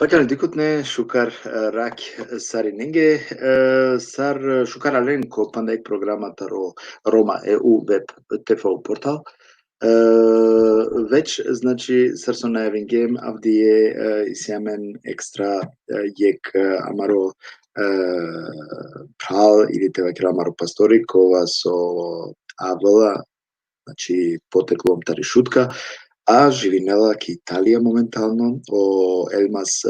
Pagyan dikutne shukar rak sarinenge sar shukar alen ko pandai programa taro Roma EU web TV portal. Već znači sar so najavim game avdije isjamen ekstra jek amaro pral ili teva kira amaro pastori kova so avla znači poteklom tari šutka a živinela ki Italija momentalno o elmas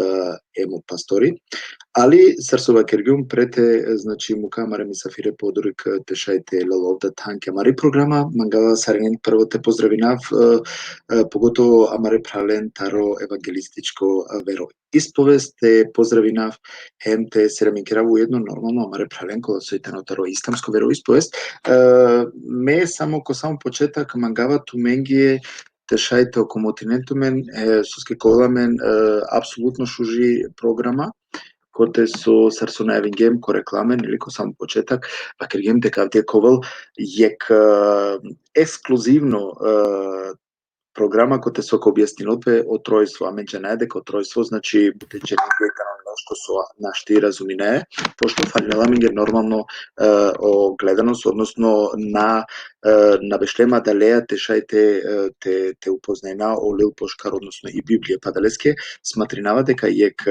emo pastori, ali сърсова кергюм прете значи мука маре мисафире подорик тешајте лаловда танке мари програма мангала саренен прво те поздравинав поготово амаре прален таро евангелистичко веро ispovest te pozdravinav hem te seramikiravu jedno normalno amare pralen kola soitano taro islamsko veroispovest me samo ko samo početak mangava tu mengije тешајте око мотинентумен соске коламен апсолутно шужи програма коте со сарсо најавингем ко рекламен или ко сам почетак вакергем дека авде ковал јек ексклузивно програма коте со ко објаснилопе о тројство, а меѓа дека о тројство значи бутеќе што со нашти разумине, пошто фалнеламингер нормално о гледаност, односно на Бешлема далеја тешајте те упознена о Лил Пошкар, односно и Библија падалеске, сматринава дека јек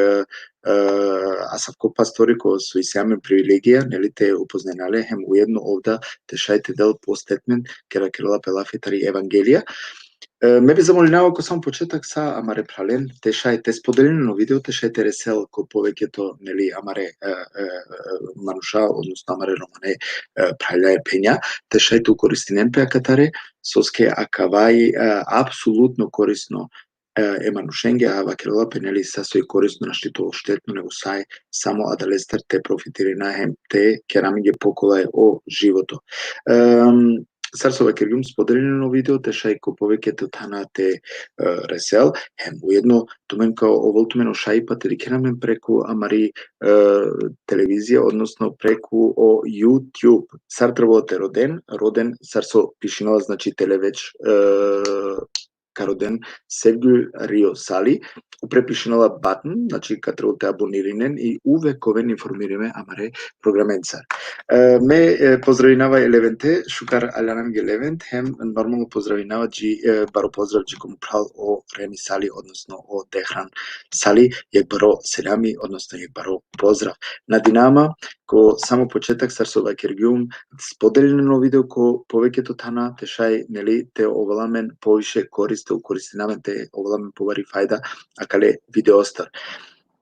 асавко пастори ко со исјамен привилегија, нели те упозненале хем уедно овда тешајте дел постетмен кера Кирила Пелафетари Евангелија. Ме би замолинава ако само почетак са амаре прален, тешајте споделено видео, тешајте ресел ко повеќето нели амаре мануша, односно амаре романе праљај пења, тешајте укористинен пеакатаре, соске акавај апсолутно корисно еманушенге, а вакерла пенели сасој корисно на штито штетно него сај само адалестер те профитири на хем те керамиге поколај о живото. Сарсова кергум споделено видео тешај ко повеќето тана те ресел, хем уедно тумен као оволтумено шајпа те рикерамен преку амари телевизија, односно преку о YouTube. Сар требало те роден, сарсо пишинала значи телевеч кароден Севгül Рио Сали, препишинала батн, значи катребало те абониринен и увековен информириме амаре програменцар. Ме поздравинава Елевенте, шукар алянамге Левент, хем нормално поздравинава джи баро поздрав джи кому прал о Реми Сали, односно о Дехран Сали, јек баро селями, односно јек баро поздрав. На Динама, ко само почетак сарсова кергјум, споделено видео ко повеќето тана тешај, нели, те оваламен повише користе, укористинамен те оваламен повари фајда, акале видеостар.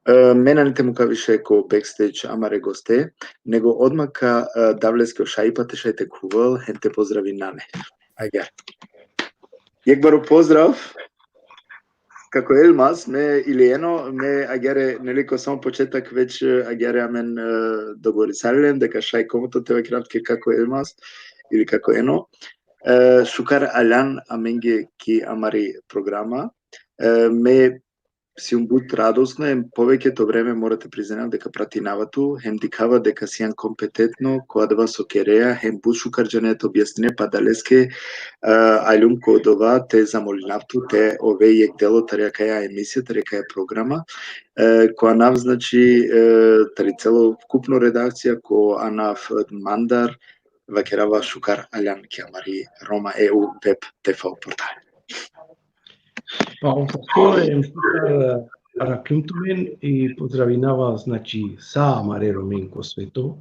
Мена не те му кавише ко бекстејдж амаре госте, него одмака давлеске шајпа тешајте кувал, хем те поздрави нане. Ајде. Јек баро поздрав, како Елмас, ме Илиено, ме агере, нели ко само почетак веќе агере амен договорисален, дека шај комото тебе кратке како Елмас, или како Ено. Шукар алян аменге ки амари програма, ме си бут радосно, повеќето време морате признавам дека прати навату, хем дикава дека сијан компетентно, коадва со кереја, хем бут шукарџането објаснине падалеске, ајлум кодова те замолинавту, те ове јек дело тарја каја емисија, тарја каја програма, која нав значи тари цело вкупно редакција, ко анав мандар, вакерава шукар алян ке амари Рома EU веб ТФ портал. Па тоа е шукар ракјумтумен и поздравинава значи са амаре роменко свето.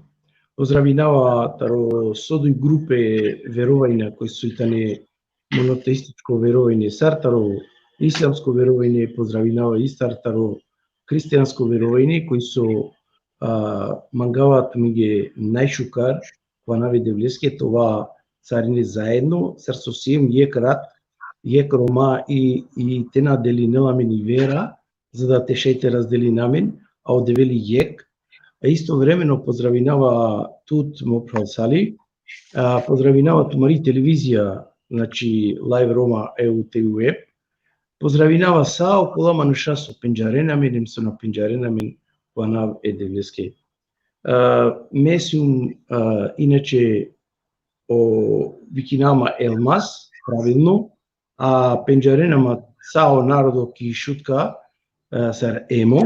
Поздравинава таро содој групе верување кои се итане монотеистичко верување, сартаро исламско верување, поздравинава и стартаро христијанско верување кои со мангават миге најшукар, која наведе влеске това царине заедно, сар со сием јек рат, јек Рома и тена делинела мени вера, за да те шејте раздели намен, а одевели јек, а истовремено поздравинава тут Мопралсали, поздравинава Тумари телевизија, значи Лайв Рома ЕУТУЕ, поздравинава са окола мануша со пенџаренамен, со на пенџаренамен панав едевлеске. Месиум, иначе, о викинама Елмаз, правилно, а пенџаренама цао народо ки шутка сар емо.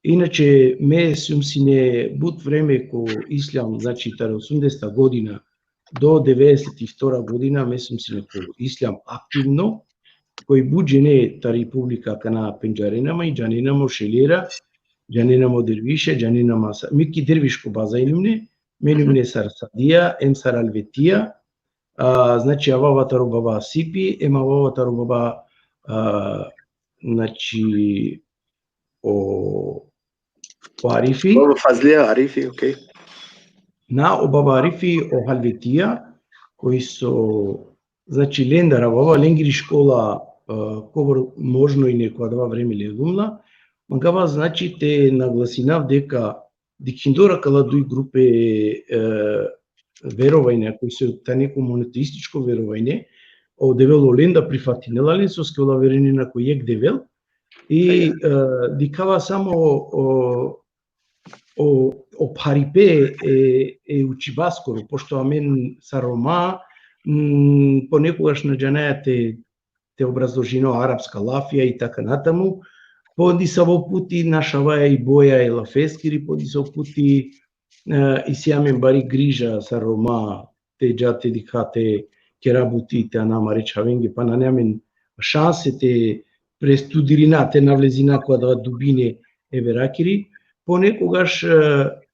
Иначе месиум сине бут време ко ислам, значи тар 80-та година до 92 година месиум сине ко ислам активно, кој буџене та република кана пенџаренама и џаненамо шелера, џаненамо дервише, џаненамо мики дервишко базајнумне, менумне сар садија, ем сар алветија, значи ававата робава сипи, ем ававата робава значи о арифи. Фазлија арифи, окей. На обава арифи о халветија, кои со значи лендар авава ленгири школа кобор можно и некоја два време легумла, магава значи те нагласинав дека дикиндора кала дуј групе верување, кои се та неко монотеистичко верување, одевело ленда прифатинелален со скела верени на кој јек девел, и дикава само о парипе е учибаскоро, пошто амен са Рома, понекогаш на џанаја те образложино арапска лафија и така натаму, поди са во пути нашаваја и боја и лафескири, поди са во пути и сиамен бари грижа са Рома, те џате дикате ке работи те анама речавенге, па на неамен шансе те престудирина, те навлезина која да дубине еверакири, понекогаш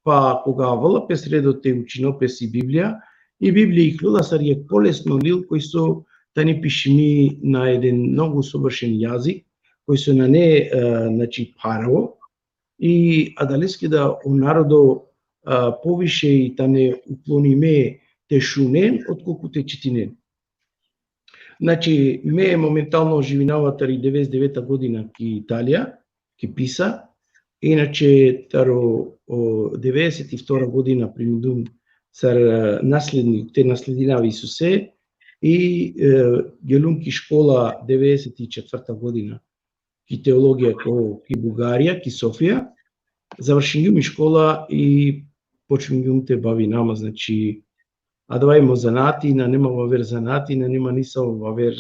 па кога волапе средот те учинопес и Библија и клюла сар јек полесно лил кој со тани пишими на еден многу совршен јазик, кој со на не значи параво, и адалески да у народо повише и тане уклониме те шунен, отколку те четинен. Значи, ме моментално живинава тари 99-та година ки Италија, ки писа, иначе таро 92 година примидум сар наследник, те наслединава Исусе, и гелумки школа 94 година ки теологија ки Бугарија, ки Софија, завршингјум и школа и почингјум те бави нама, значи адвајмо занати, на нема вавер занати, на нема ниса вавер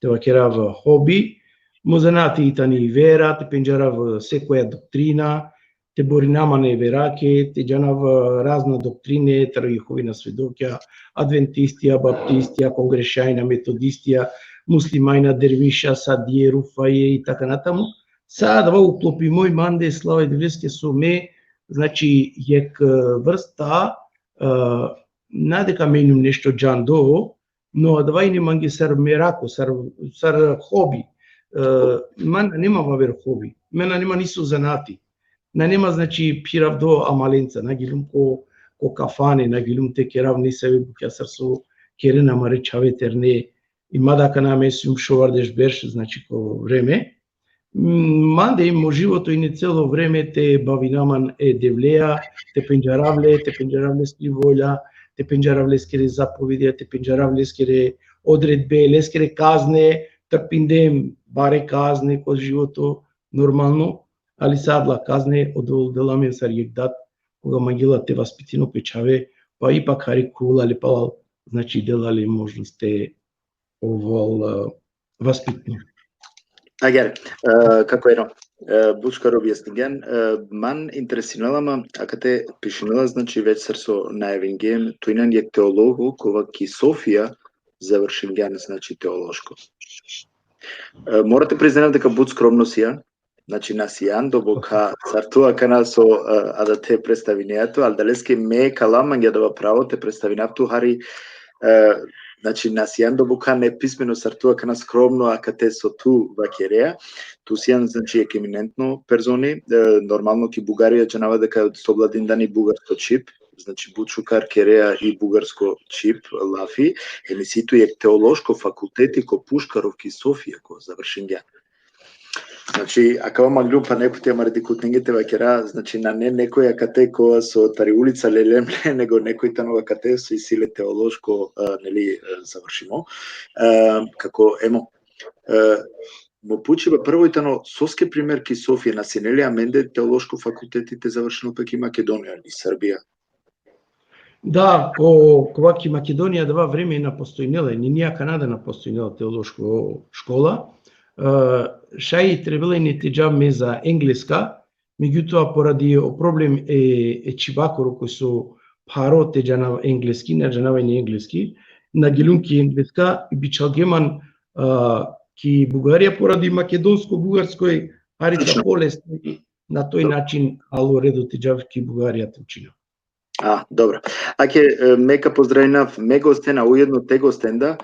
те вакерав хоби, мо занати и тани вера, те пенџарав секоја доктрина, те боринама не вераке, те џанав разна доктрине, Јеховина сведоќа, адвентистија, баптистија, конгрешајна, методистија, муслимајна, дервиша, садие, руфаје и така натаму. Саа да уклопи мој манде слава едевлеске со ме, значи јек врста надека менум нешто џандо, но адвај не манги сар мерако, сар хоби. Мана нема вавер хоби, мена нема нису занати. На нема значи пирав до амаленца, нагилум ко кафане, нагилум те керав не себе буќа сар со керена маре чаветерне, и мадака на месиум шовардеш берш, значи ко време. Манде има живото и не цело време те бавинаман девлеа, те пенџаравле скриволја, те пенџаравле скере заповеди, те пенџаравле скере одредбе, лескере казне, трпиндем баре казне ко живото нормално, али садла казне од деламен сар јек дат, кога магила те васпитино печаве, па ипак хари кула лепал, значи делале можности овол васпитно. Агер, како едно, бучкар објасниген, ман интересинала, ака те пишинала, значи веќе сар со најавенген, тојнан јек теолого, кога ки Софија завршинген, значи теолошко. Морате признав дека буд скромно сија, значи насијан, добока сартуа кана со, а да те представи неато, ал далеске ме каламан ја дава право, те представи напту хари, значи насијан добока не писмено сартуа кана скромно, ака те со ту вакереа, ту сијан значи ек еминентно перзони, нормално ки Бугарија џанава дека собладин дани бугарско чип, значи бучукар кереа и бугарско чип лафи, емиситу ек теолошко факултети ко Пушкаров ки Софија ко завршинѓа. Значи, ако маглу па некој ти амаре дикутнингите вакера, значи на не некоја кате која со тари улица лелемле, него некој танова кате со и силе теолошко, нели, завршимо. Како, емо, во Пучева првојтано соске примерки Софија насинели аменде теолошко факултетите завршено пек и Македонија и Србија. Да, коваки Македонија дава време на постојнела, ни ние Канада на постојнела теолошко школа. Шај требала и не теџавме за енглеска, меѓутоа поради проблем е чивакоро кој со паро теџанав енглески, наџанава и енглески, на гелунки енглеска бичал геман ки Бугарија поради македонско-бугарској арица полест на тој начин ало редо теџав ки Бугарија учина. Добро. Аќе мека поздравинав мего стена уедно tego стенда,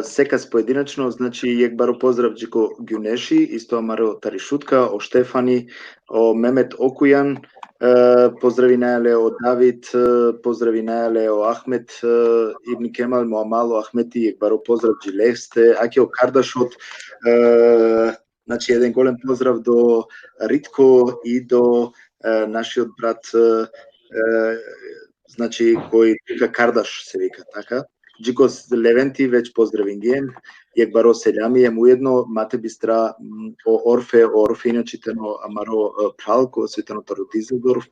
секас поединачно, значи јек баро поздрав джико Гюнеши, исто амаро Таришутка, о Штефани, о Мемет Окујан, поздрави најале о Давид, поздрави најале о Ахмет, Ибн Кемал, Моамало Ахмети, јек баро поздрав джилесте, аќе о Кардашот, значи еден голем поздрав до Ритко и до нашиот брат значи кој вика Кардаш се вика така. Джикос Левенти веќе поздравин ген, јек баро селјами ем уедно мате бистра о Орфе, о Орфина читано амаро пралко светано таро Дизелдорф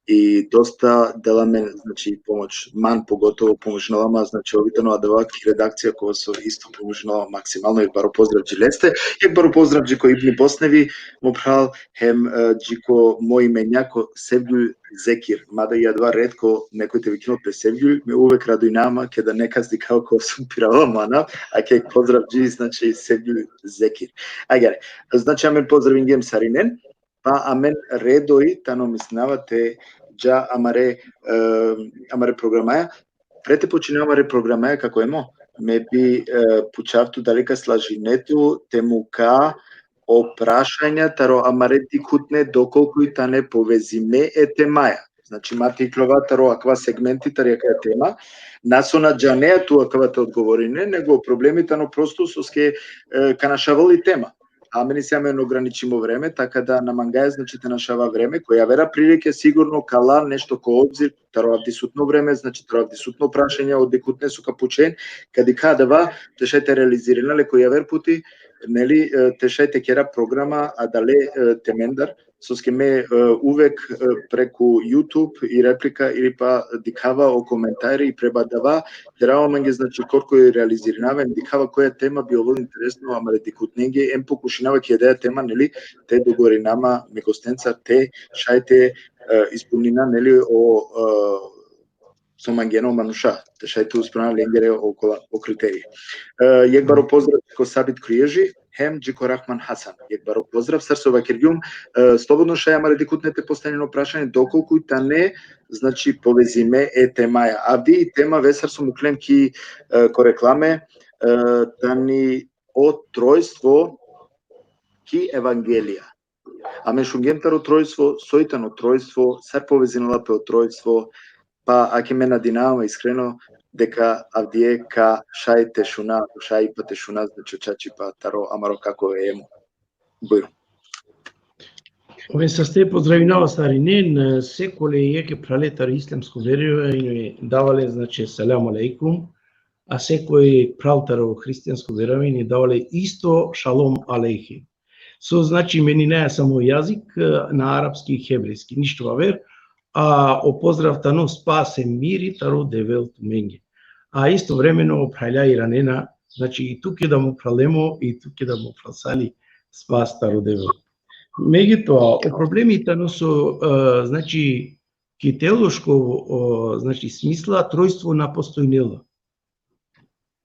и доста деламе значи помош ман поготово помошнувама значи овитано адаваки редакција која со исто помошнува максимално јек баро поздрав джилесте, јек баро поздрав джико Ибни Босневи, му прал хем джико мој менјако Севгул Зекир, мада ја два ретко некој те викнал пе Севгул, ме увек радујнама ке да неказ дикао кој сум пирала мана, а ке поздрав джи значи Севгул Зекир. Ајгаре, значи амен поздравин гем Саринен, па амен редои тано миснавате джа амаре програмаја, прете почина амаре програмаја како емо, ме би пучавту далека слажинету темука о прашања таро амаре дикутне доколку и тане повезиме е темаја. Значи мати кловатаро аква сегменти тари ака тема, насона джанеа ту аквата одговорине, него проблемите но просто соске канашавали тема. А мене се амен ограничимо време, така да намангаја значи те нашава време, која вера прилике сигурно кала нешто ко обзир, таро абдисутно време, значи таро абдисутно прашање од дикутне со капучен, кади кадава тешајте реализиранале која вер пути, нели тешајте кера програма, а дале темендар, соске ме увек преку YouTube и реплика или па дикава о коментари и пребадава, драваме значи колку е реализиравен, дикава која тема би ово интересно, ама дикутнеге ем покушинава ке идеја тема, нели, те договоринама мегостенца, те шајте исполнина, нели, со мангено мануша, те шајте успрана ленгере о критерии. Јек баро поздрав ко Сабит Криежи, хем джико Рахман Хасан. Јек баро поздрав Сарсова Киргјум, слободно шај амаре дикутнете постанено прашање доколку и тане значи повезиме е темаја. Авди и тема весар сум уклем ки ко рекламе тани о тројство ки евангелија. Аме шунгемтаро тројство, сојтано тројство, сар повезинала пе о тројство, па аке ме надинаваме искрено дека авдие ка шај тешуна, шај па тешуна, значи чачи па таро амаро како е ему. Боју. Овен са сте поздравинава Саринен, секоле јеке пралетар ислямско верување давале значи салам алейкум, а секој пралтаро христијанско верување давале исто шалом алейхи. Со значи мени не е само јазик на арапски и хеврејски, ништо вавер, а о поздрав тано спасе мири таро девел туменге. А исто времено праља и ранена, значи и туке да му пралемо и туке да му прасали спас таро девел. Меѓутоа, о проблемите но со значи ки теолошко значи смисла тројство на постојнела.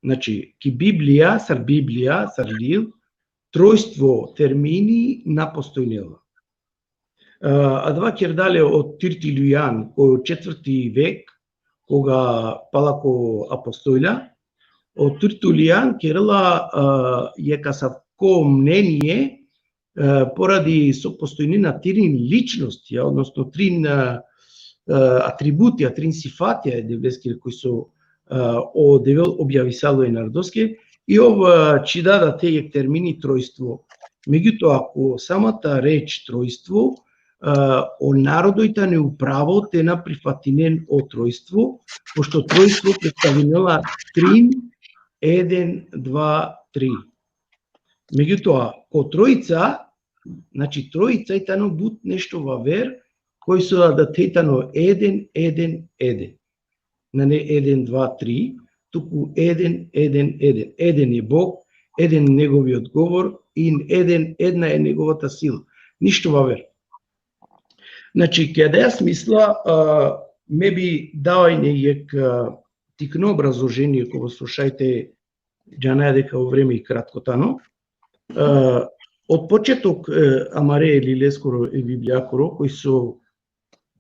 Значи ки Библија, сар лил, тројство термини на постојнела. А два кердале од Тиртилјујан кој 4 век, кога палако апостојля, од Тиртилјујан керла јека савко мнение поради со постојнина трин личности, односно трин атрибути, трин сифати, девлески кои со о девел објависало и нардоске, и ова чи дада тејек термини тројство. Меѓутоа, ако самата реч тројство, о народојта не управо те на прифатинен о тројство, пошто тројство представинела 3, 1, 2, 3. Меѓутоа, ко тројца, значи тројца и тано бут нешто во вер, кој се да тетано 1, 1, 1. На не 1, 2, 3, туку 1, 1, 1. Еден е Бог, еден е неговиот говор и една е неговата сила. Ништо во вер. Значи, каде јас мисла, ме би давај нејек тикно образложение, кога слушајте џанаја дека во време и кратко тано. Од почеток, амаре или лескоро и библијакоро, кои со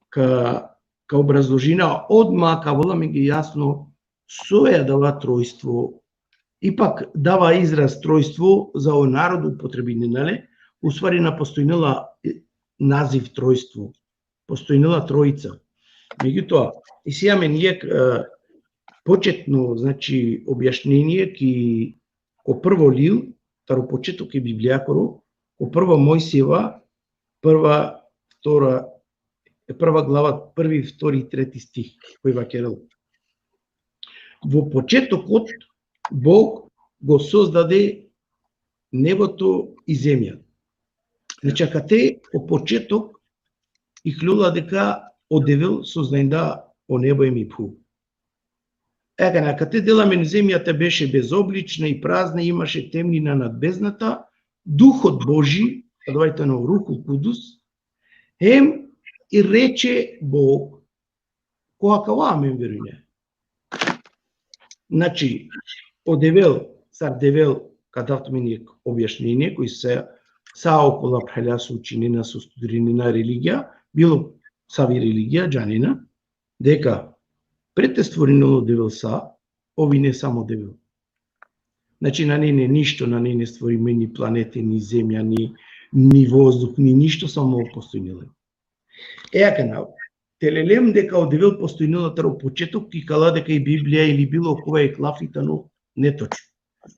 ка образложина одма кавола ми ги јасно соја дава тројство, ипак дава израз тројство за о народу употребини, нели? Уствари на постојнела назив тројство, постојнела тројца. Меѓутоа, и си имаме нијек почетно, значи, објашнение ки ко прво Лил, таро почеток е библијакоро, ко прва Мојсиева, прва глава, први, втори и трети стих, кој вакерел. Во почетокот Бог го создаде небото и земја. Значи, кате по почеток и клюла дека одевил создајнда о небо и мипху. На кате деламе земјата беше безоблична и празна, имаше темнина над бездната, Духот Божи, давајте на Руху Кудус, и рече Бог, која кава амен верујне. Значи, одевел, цар Девел, кадавто ми нијек објашнение, кои се около пхаля со учинина со студиринина религија, било сави религија, џанина, дека пред створено Девел ови не само Девел. Значи, на не ништо, на не створиме ни планети, ни земја, ни воздух, ни ништо, само постојниле. Телелем дека одевел постојнила таро почеток и кала дека и Библија или било кога е клафитано, неточно.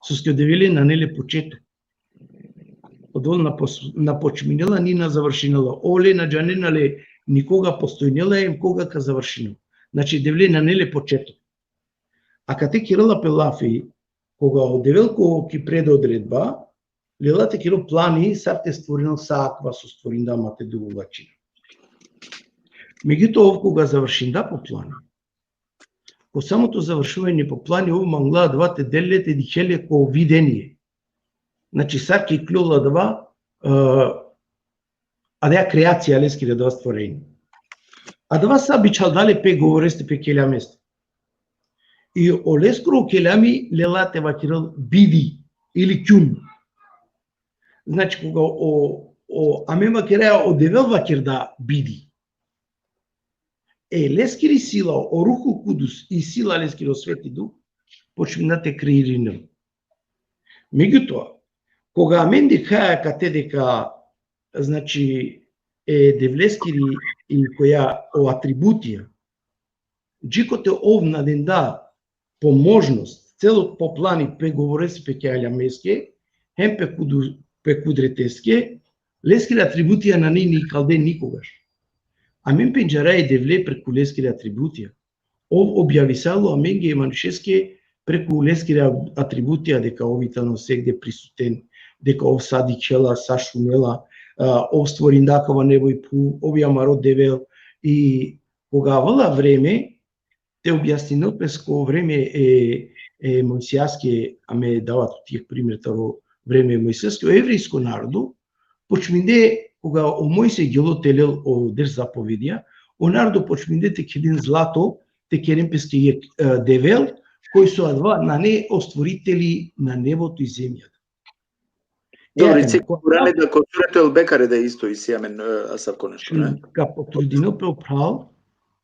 Со одевеле на неле почеток. Одвол на почминела, ни на завршинела. Оле на џаненале никога постојнела им кога ка завршинела. Значи, девле на неле почеток. А кате Кирила Пелафи, кога одевел ко ки предодредба, лелате Кирил плани, сарте створено сааква со створинда мате дувачина. Меѓутоа, кога завршинда по плани, ко самото завршување по плани, ово мангла двате делете дихеле ко видение. Значи, сарки клюла два, адеа креација лески да два створени. А два са бичал дале пе говоресте пе келја место. И олескро келјами лелате вакирал биди или кјун. Значи, кога амен вакиреа одевел вакир да биди, лескири сила о Руху Кудус и сила лескири о Свети Дух почнате креирина. Меѓутоа, кога амен декаја кате дека, значи, девлескири и која о атрибутија, джикоте овнаден да по можност, целот по плани пе говореси пе кејалја меске, хем пе кудретеске, лескири атрибутија на нини калде никогаш. Амен пенџара е девле преку лескири атрибутија. Ов објависало амен ге маншеске преку лескири атрибутија дека овитано сегде присутен, дека ов сади чела, сашунела, ов створиндакава небо и пу, ови амаро девел. И кога вала време, те објаснинот песко време е мојсијаске, аме дават тие пример таро време мојсијаске, еврејско народу, почминде кога о Мојсе гело телел о деш заповедија, о народу почминде те кедин злато, те керен песке девел, кои со адва на не остворители на небото и земјата. Добре, цекуране да консурате бекаре да исто и сиамен асавко нешто, не? Ка потрудино пе оправ,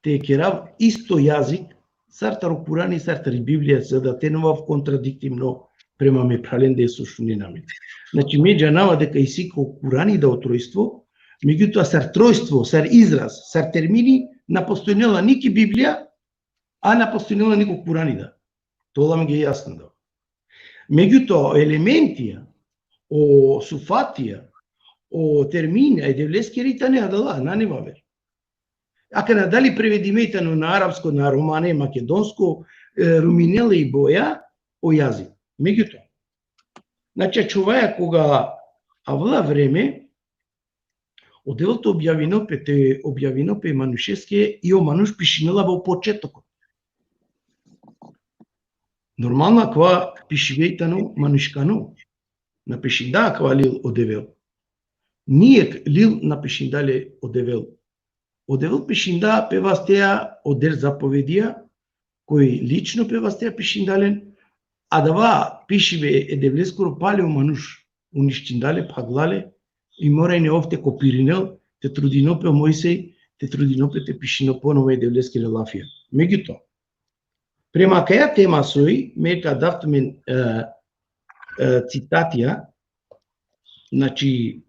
те керав исто јазик, сартаро Курани, сартари Библија, за да тенував контрадиктивно према ме прален да е сушунинаме. Значи, меѓа нава дека и сико Курани да отројство, меѓутоа сар тројство, сар израз, сар термини, на постојнела ники Библија, а на постојнела нико Курани да. Тоа ми ги јасно да. Меѓутоа, елементија, o sufatija, o termina e девлески ритане адала, на не вавер. Ака на дали преведимејтано на арапско, на романе, македонско, руминеле и боја, о јазик. Меѓутоа, значи чуваја кога авла време, оделото објавино пе манушеске и о мануш пишинела во почетокот. Нормална ква пишивејтано манушкано, на пешинда ква лил одевел. Ние лил на пешиндале одевел. Одевел пешинда певастеа одер заповедија, кој лично певастеа пешиндален, а дава пишиве едевлескоро палео мануш, уништиндале, паглале, и мора не овте копиринел, те трудинопе Мојсеј, те трудинопе те пишино понова едевлески релафија. Меѓутоа, према каја тема сој, мека давтмен цитатија, значи,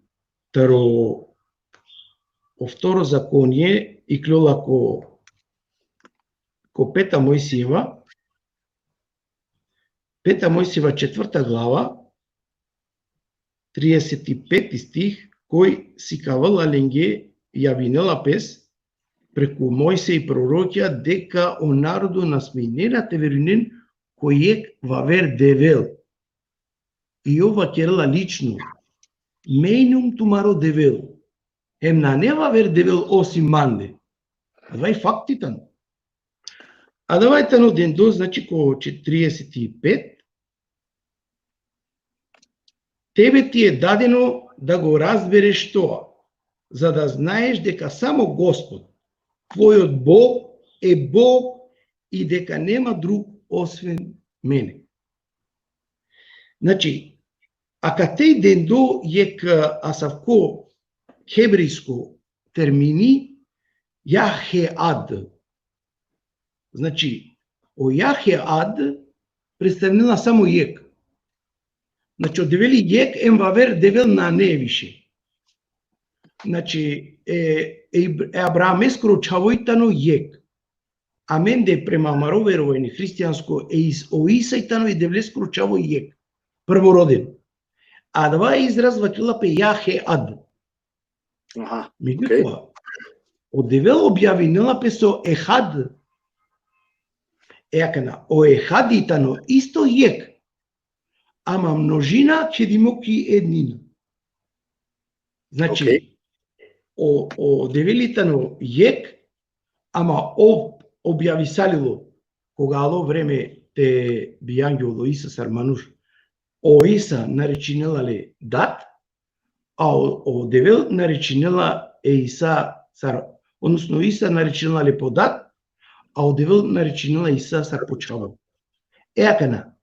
таро о второ законие и клола ко Пета Мојсиева, Пета Мојсиева 4 глава, 35 стих, кој си кавала ленге јавинела пес преку Мојсеј пророќа дека о народу на сменената верунен кој е вавер девел. И ова керла лично, мејнум тумаро девел, емна не вавер девел осим манде. Давај фактитан. А давајтано ден до, значи ко 45, тебе ти е дадено да го разбереш тоа, за да знаеш дека само Господ, твојот Бог, е Бог и дека нема друг освен мене. Значи, ака теј ден до ек асавко хебриско термини Јахеад. Значи, о Јахеад представнила само јек. Значи, одевели јек емвавер девел на не више. Значи, Абраамескро чавојтано јек. Аменде према мароверовајне христијанско о Исајтано и девлескро чаво јек. Првороден. А два израз вакила пе Јахеад. Меѓутоа, одевел објавинела пе со Ехад. Екана, о Ехадитано исто јек. Ама множина ќе димоки еднина. Значи, о девелитано јек, ама објависалило кога ало време те бијангело Иса сармануш, о Иса наречинелале дат, а о девел наречинела Иса сар, односно Иса наречинелале подат, а о девел наречинела Иса сар почаво. Екана,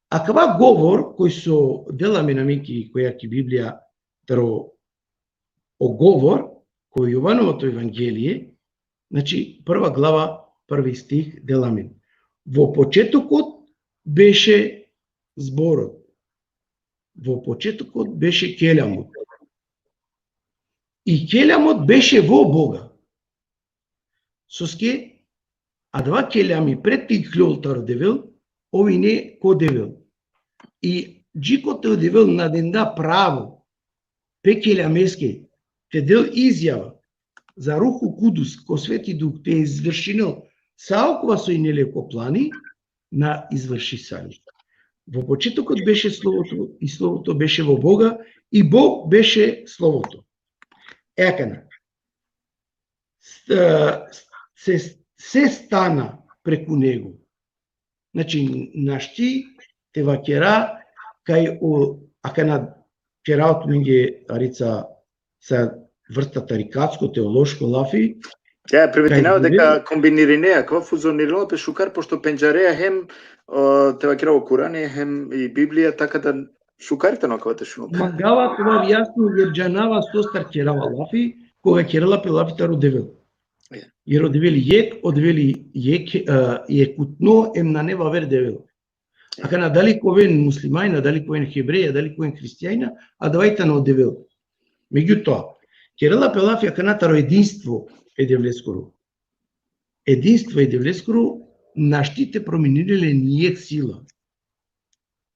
а кава говор кој со деламе на мики која ки Библија таро о говор кој Јовановото Евангелие, значи прва глава, први стих деламин. Во почетокот беше зборот. Во почетокот беше келамот. И келамот беше во Бога. Соске, а два келами пред ти клолтар девел, ови не ко девел. И джикот те девел на денда право, пе келамеске, те дел изјава за Руху Кудус, ко Свети Дух, те извршинел саоква со инелеко плани на извршисање. Во почетокот беше Словото, и Словото беше во Бога, и Бог беше Словото. Екана, се стана преку него. Значи, нашти те вакера, кај акана кераот меѓе арица са врста тарикатско, теолошко лафи. Ја приветинава дека комбиниринеа, кога фузонирала пе шукар, пошто пенџареа хем те вакера во Куране, хем и Библија, така да шукарите на кога те шунот. Магава това јасно јерџанава стостар керава лафи, кога керала пе лафите родевел. Јер одевели јек, одевели јекутно, емна нева вер девел. Ака на дали ковен муслимајна, дали ковен хебреја, дали ковен христијајна, а давајта на одевел. Меѓутоа, керала пе лафи ака натаро единство е девлескоро. Единство е девлескоро, наштите промениле нијек сила.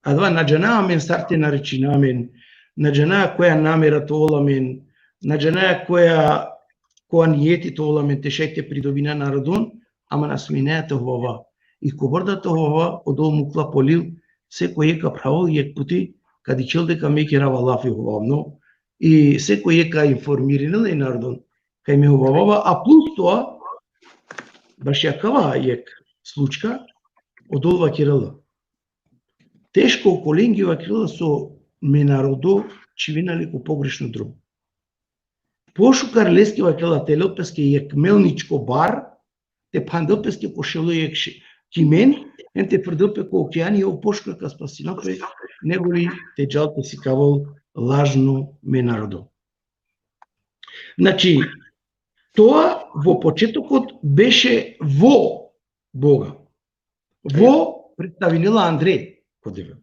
А два наџанаамен сарте наречинамен, наџанаја која намера толамен, наџанаја која нијети толамен тешајте придобина народон, ама насминејате хова. И кобордата хова одол мукла полил, секој ека правил ек пути, кади чел дека меќе рава лафи ховавно, и секој ека информиринел и народон, кај ме ховавава, а плюс тоа, баш јакава ек случка, одол вакирала. Тешко околенги вакирала со ме народо чивинали ко погрешно дрво. Пошукар лески вакирала телопеске ек мелничко бар, те пандопеске кошело ек кимен, те прдопе ко океани, о пошукарка спасинопе, негови те джалте си кавал лажно ме народо. Значи, тоа во почетокот беше во Бога. Во представинила Андреј Кодевел.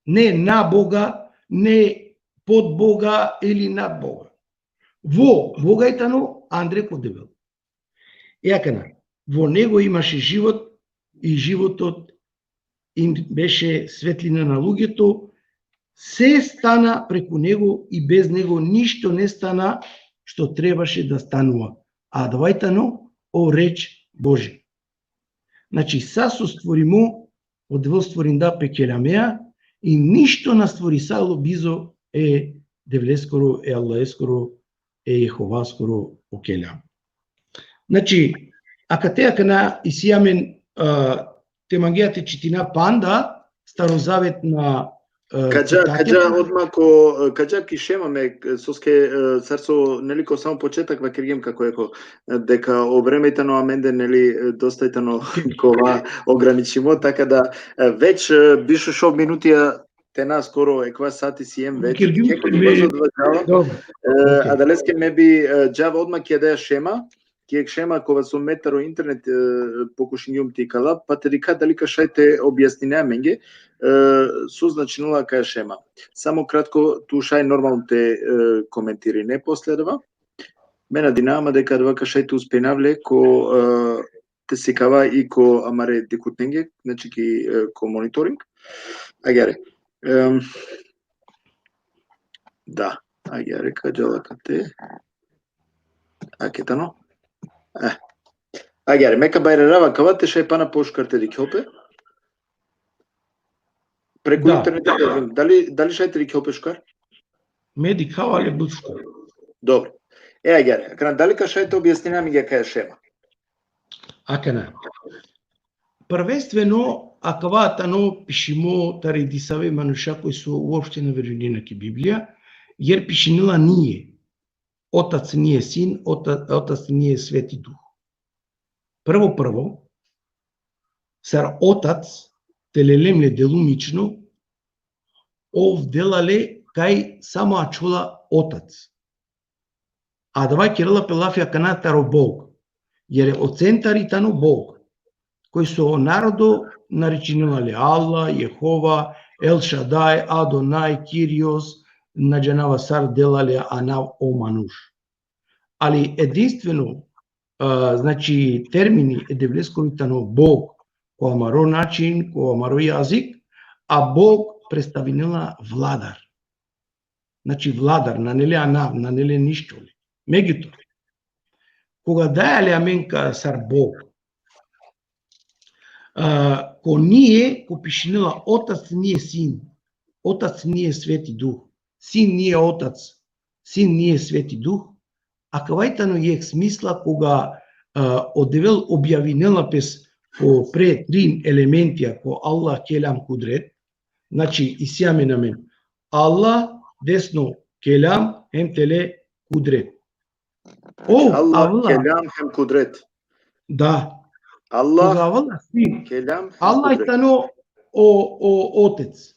Не на Бога, не под Бога или над Бога. Во Богајтано Андреј Кодевел. Јакана, во него имаше живот и животот им беше светлина на луѓето, се стана преку него и без него ништо не стана што требаше да станува. А давајтано о реч Божи. Значи, са со створимо од створинда пекерамеа и ништо на створисало бизо е девлескоро, е аллаескоро, е јеховаскоро окелям. Значи, акатејака на исијамен темагијате читина панда, старозаветна Каджа ки шемаме соске царсо нели ко само почеток вакиргем како еко дека обремејтано аменде нели достајтано кова ограничимо, така да веќе бише шо минутија тена скоро еква сати си ем веќе а далеске ме би џава одма ќе да шема ке шема кога со метаро интернет покушињум ти кала па те рика дали кашајте објаснинеа менге со значинала кај шема. Само кратко тушај нормално те коментири не последва. Мена динама дека два кашајте успенавле ко те секава и ко амаре декутенге, значи ки ко мониторинг. Агере. Да, агере каджала кате. Акетано. Агере мека бајрерава кавате шај пана пошкарте дикјопе. Преку интернет, дали шајте ли кјопешкар? Меди кавале бушко. Добро. Агере, дали кашајте објаснина ми ги кај шема? Акана. Првенствено, акаваатано пишимо таредисаве мануша кои со уопште на верујнина ки Библија, јер пишинила ние. Отац ние Син, Отац ние Свети Дух. Прво, сар Отац телелемле делумично, овделале кај само ачула Отац. А давај керала пелафија канатаро Бог, јере оцентаритано Бог, кој со народо наречинилале Алла, Јехова, Ел Шадај, Адонај, Кириос, наџанава сар делале анав о мануш. Али единствено, значи термини е девлескоритано Бог, ко амаро начин, ко амаро јазик, а Бог представинила владар. Значи владар, нанеле анав, нанеле ништо ли. Меѓутоа, кога дајале аменка сар Бог, ко ние, ко пишинила Отац ние Син, Отац ние Свети Дух, Син ние Отац, Син ние Свети Дух, а кавајтано ек смисла кога одевел објавинела пес по пре три елементија ко Аллах Келам Кудрет, значи исјаме на мен Аллах десно Келам хем теле Кудрет. Аллах Келам хем Кудрет. Да. Аллах Келам хем Аллах тано о Отец,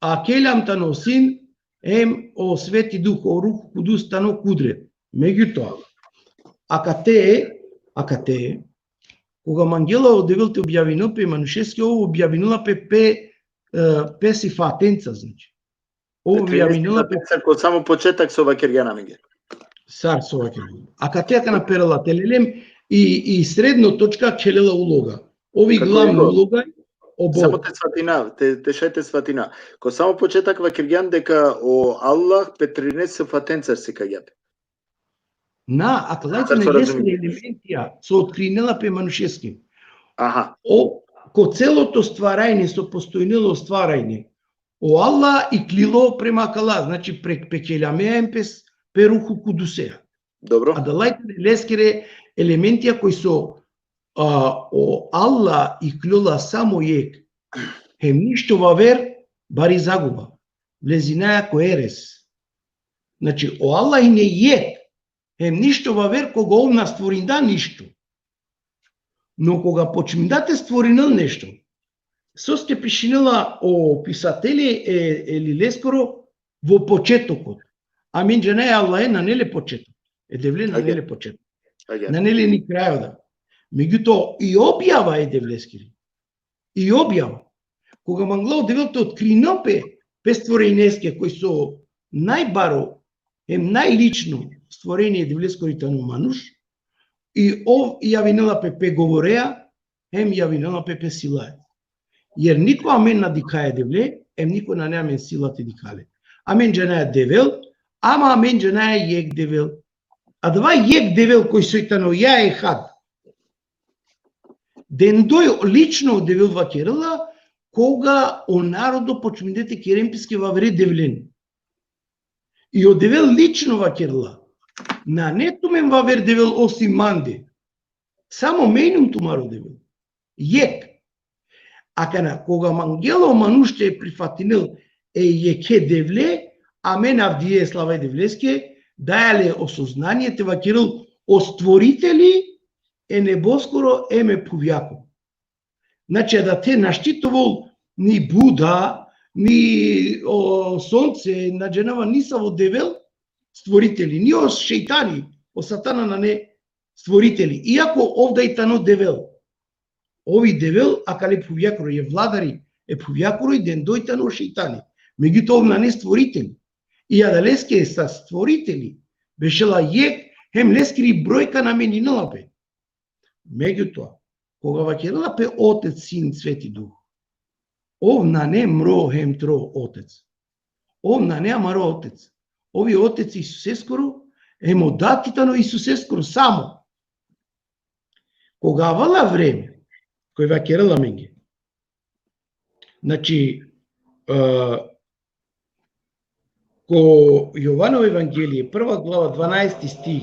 а Келам тано Син хем о Свети Дух, о Рух Кудус тано Кудрет. Меѓутоа, акате кога Мангела одевил те објавино пе манушески ово објавинила пе сифатенца, значи. Ово објавинила пе од само почеток со вакергана меѓе. Сар со вакергана. Акатејака наперала телелем и средно точка келела улога. Ови главна улога, Само те сватина, те шајте сватина. Ко само почетак во кирѓан дека о Аллах петринесе фатенцар се каѓате. На, акалајте не лесни елементија со откринела пе манушески. Аха. Ко целото стварање, со постојнело стварање, о Аллах и клило према акала, значи прек пекелјамеен пе руху кудусеа. Добро. А да лајте не лескере елементија кои со о Аллах и клюла само јек, хем ништо вавер, бари загуба. Влезинаја ко ерес. Значи, о Аллах и не јек, хем ништо вавер кога овна створинда ништо. Но кога почминдате створинел нешто, со сте пишинела о писатели или лескоро во почетокот. А мен джана е Аллах на неле почеток. Девле на неле почеток. На неле ни крајода. Меѓутоа и објава е девлескири. И објава. Кога мангло девелте открино пе створенеске кои со најбаро најлично створение девлескорите на мануш и јавинела пе говореа, јавинела пе силае. Јер никој амен на дикаја девле, никој на не амен силате дикале. Амен джанаја девел, ама амен джанаја јек девел. А два јек девел кој сојтано ја е хад. Ден дој лично девел ва керела, кога о народо почминдете керемписке вавре девлен. И одевел лично ва керела. На нетумен вавер девел оси манде. Само менум тумаро девел. Јек. А кана кога мангело мануште е прифатинел јеке девле, а мен авдие слава девлеске, дајале осознанијете ва керел о створители е небоскоро еме повјако. Значи, да те наштитувал ни Буда, ни Сонце, на дженава ниса во девел створители, ни о шејтани, о сатана на не створители. Иако овда и тано девел. Ови девел, а кале повјакоро е владари, е повјакоро и ден дојтано шејтани. Меѓуто овна не створители. И адалеске са створители, бешела јек, хем лескири бројка на менинала пе. Меѓутоа, кога вакерала пе Отец, Син, Свети Дух, овна не мро хем тро Отец. Овна не амаро Отец. Ови Отец Исусескоро, емо датитано Исусескоро само. Кога вала време, кој вакерала менге, значи, ко Јованово Евангелие, 1 глава, 12 стих,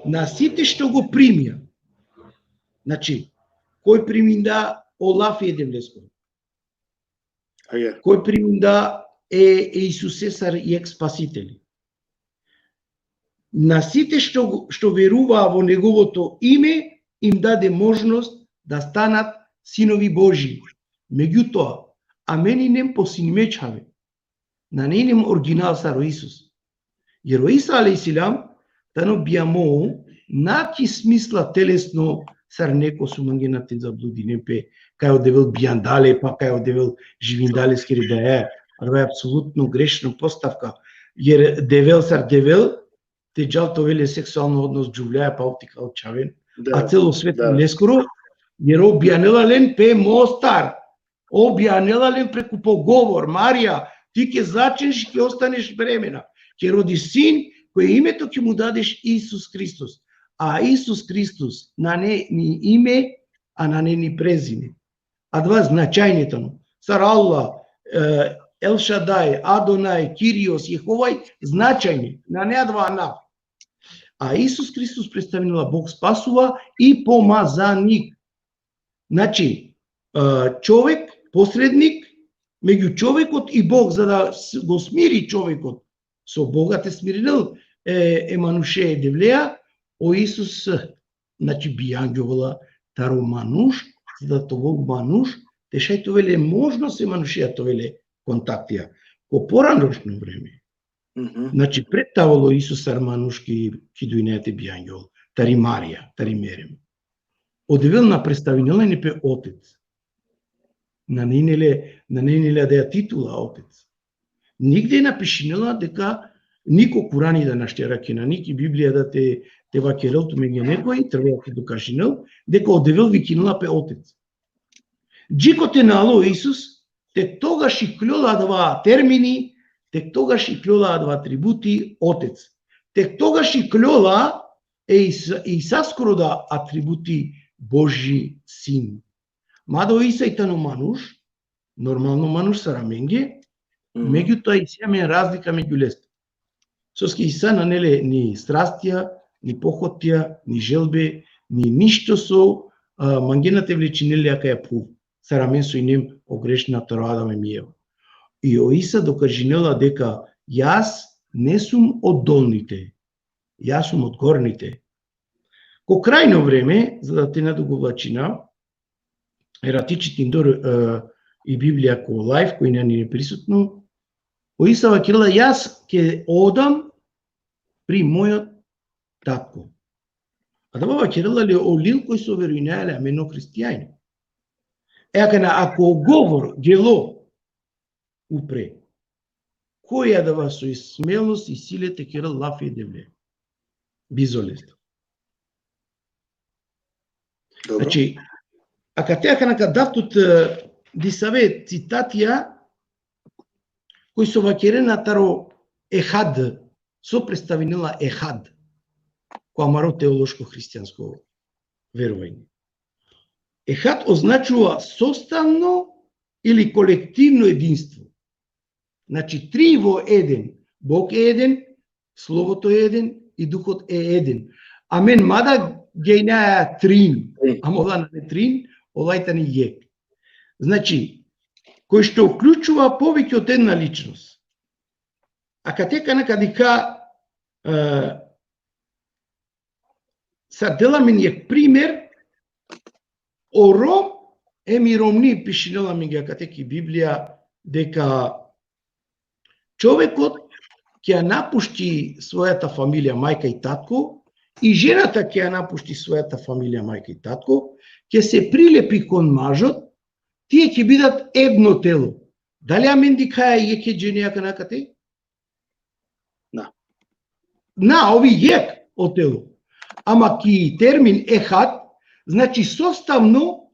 на сите што го примија, значи, кој приминда Олаф е девлеско, кој приминда е Исусе сар јек спасители. На сите што веруваа во неговото име, им даде можност да станат синови Божии. Меѓутоа, амени нем посинимечаве, на нейнем оригинал саро Исус. Јеро Иса алейхиселам, тано биамо, наки смисла телесно сар неко сумангенате заблуди, не пе, кај одевел бијандале, па кај одевел живиндале скери да е, ова е апсолутно грешна поставка, јер девел сар девел, те джалто веле сексуално однос джувлjaја па оптикал чавен, а цело свет лескоро, јер објанелален пе мостар, објанелален преку поговор, Марија, ти ќе зачнеш и ќе останеш бремена, ќе родиш син, кој името ќе му дадеш Исус Христос. А Исус Христос на не ни име, а на не ни презиме. А два значајните, сар Аллах, Ел Шадај, Адонај, Кириос, Јеховај, значајни, на не два нав. А Исус Христос представила Бог спасува и помазаник. Значи, човек, посредник, меѓу човекот и Бог, за да го смири човекот со Бога, те смирил мануше девлеа, о Исус, значи бијангјовала таро мануш, за да тоа мануш, те шајто веле можност се манушија, то веле контактија. Ко пораношно време, значи пред таволо Исус ар манушки ки дојнеате бијангјол, тари Марија, тари Мерем. Одевел на представинела не пе Отец. На нейнеле да ја титула Отец. Нигде е напишинела дека нико Курани да наштера на ники Библија да те вакерел ту меѓу некој, треба да те докажинел, дека одевел викинела пе Отец. Джикоте нало Исус, тек тогаш и клјоладва термини, тек тогаш и клјоладва атрибути Отец. Тек тогаш и клјола и саскоро да атрибути Божи Син. Мадо Иса и тано мануш, нормално мануш сараменге, меѓутоа и сеаме разлика меѓу лест. Соски Иса нанеле ни страстија, ни похотија, ни желбе, ни ништо со мангената влечинелија кај пу. Сарамен со и нем огрешна Адам и Ева. И Иса докажинела дека јас не сум од долните, јас сум од горните. Ко крајно време, за да те надоговлачина, ератичите индор и Библија ко лайф, кој не е присутно, Иса вакирала, јас ќе одам при мојот татко. А да вакирала ли олил кој со верујнаеле, амено христијајни. Ако говор, гело, упре, која да вас со смелост и силете кера лафи девле. Бизолест. Значи, ака теака нака дафтут дисаве цитатија, кој со вакерена таро ехад, со представинела ехад, која маро теолошко христијанско верување. Ехад означува составно или колективно единство. Значи, три во еден. Бог е еден, Словото е еден и Духот е еден. Амен, мада гејнаја трин, ама не трин, олајта ни е. Значи, кој што вклучува повеќе од една личност. А катека накадика са деламе ни пример, оро емиромни пишинела ми ги катеки Библија дека човекот ќе напушти својата фамилија мајка и татко и жената ќе напушти својата фамилија мајка и татко, ќе се прилепи кон мажот, тие ќе бидат едно тело. Дали амен дикаја и ќе женија накате? Ови јек од тело. Ама ки термин ехад, значи составно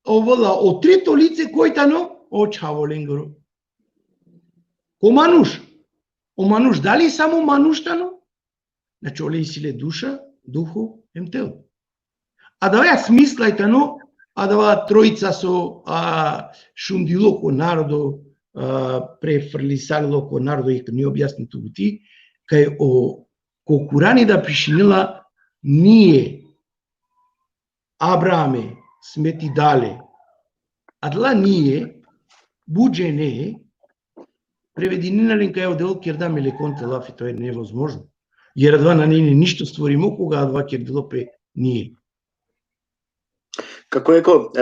овола од трето лице којтано очаволенгоро. Ко мануш. О мануш, дали само мануштано? Значи оле и силе душа, духо, тело. А да ја смислајтано, а да тројца со шундило ко народо, префрлисалило ко народо и не објасни тугути, кај ко Курани да пишинила ние, Абрааме, сме ти дале, а дала ние, буџе не, преведенинален кај одел кер да ме леконте лафи, тоа е невозможно. Јер адва на нејне ништо створимо, кога адва кер делопе ние. Како еко,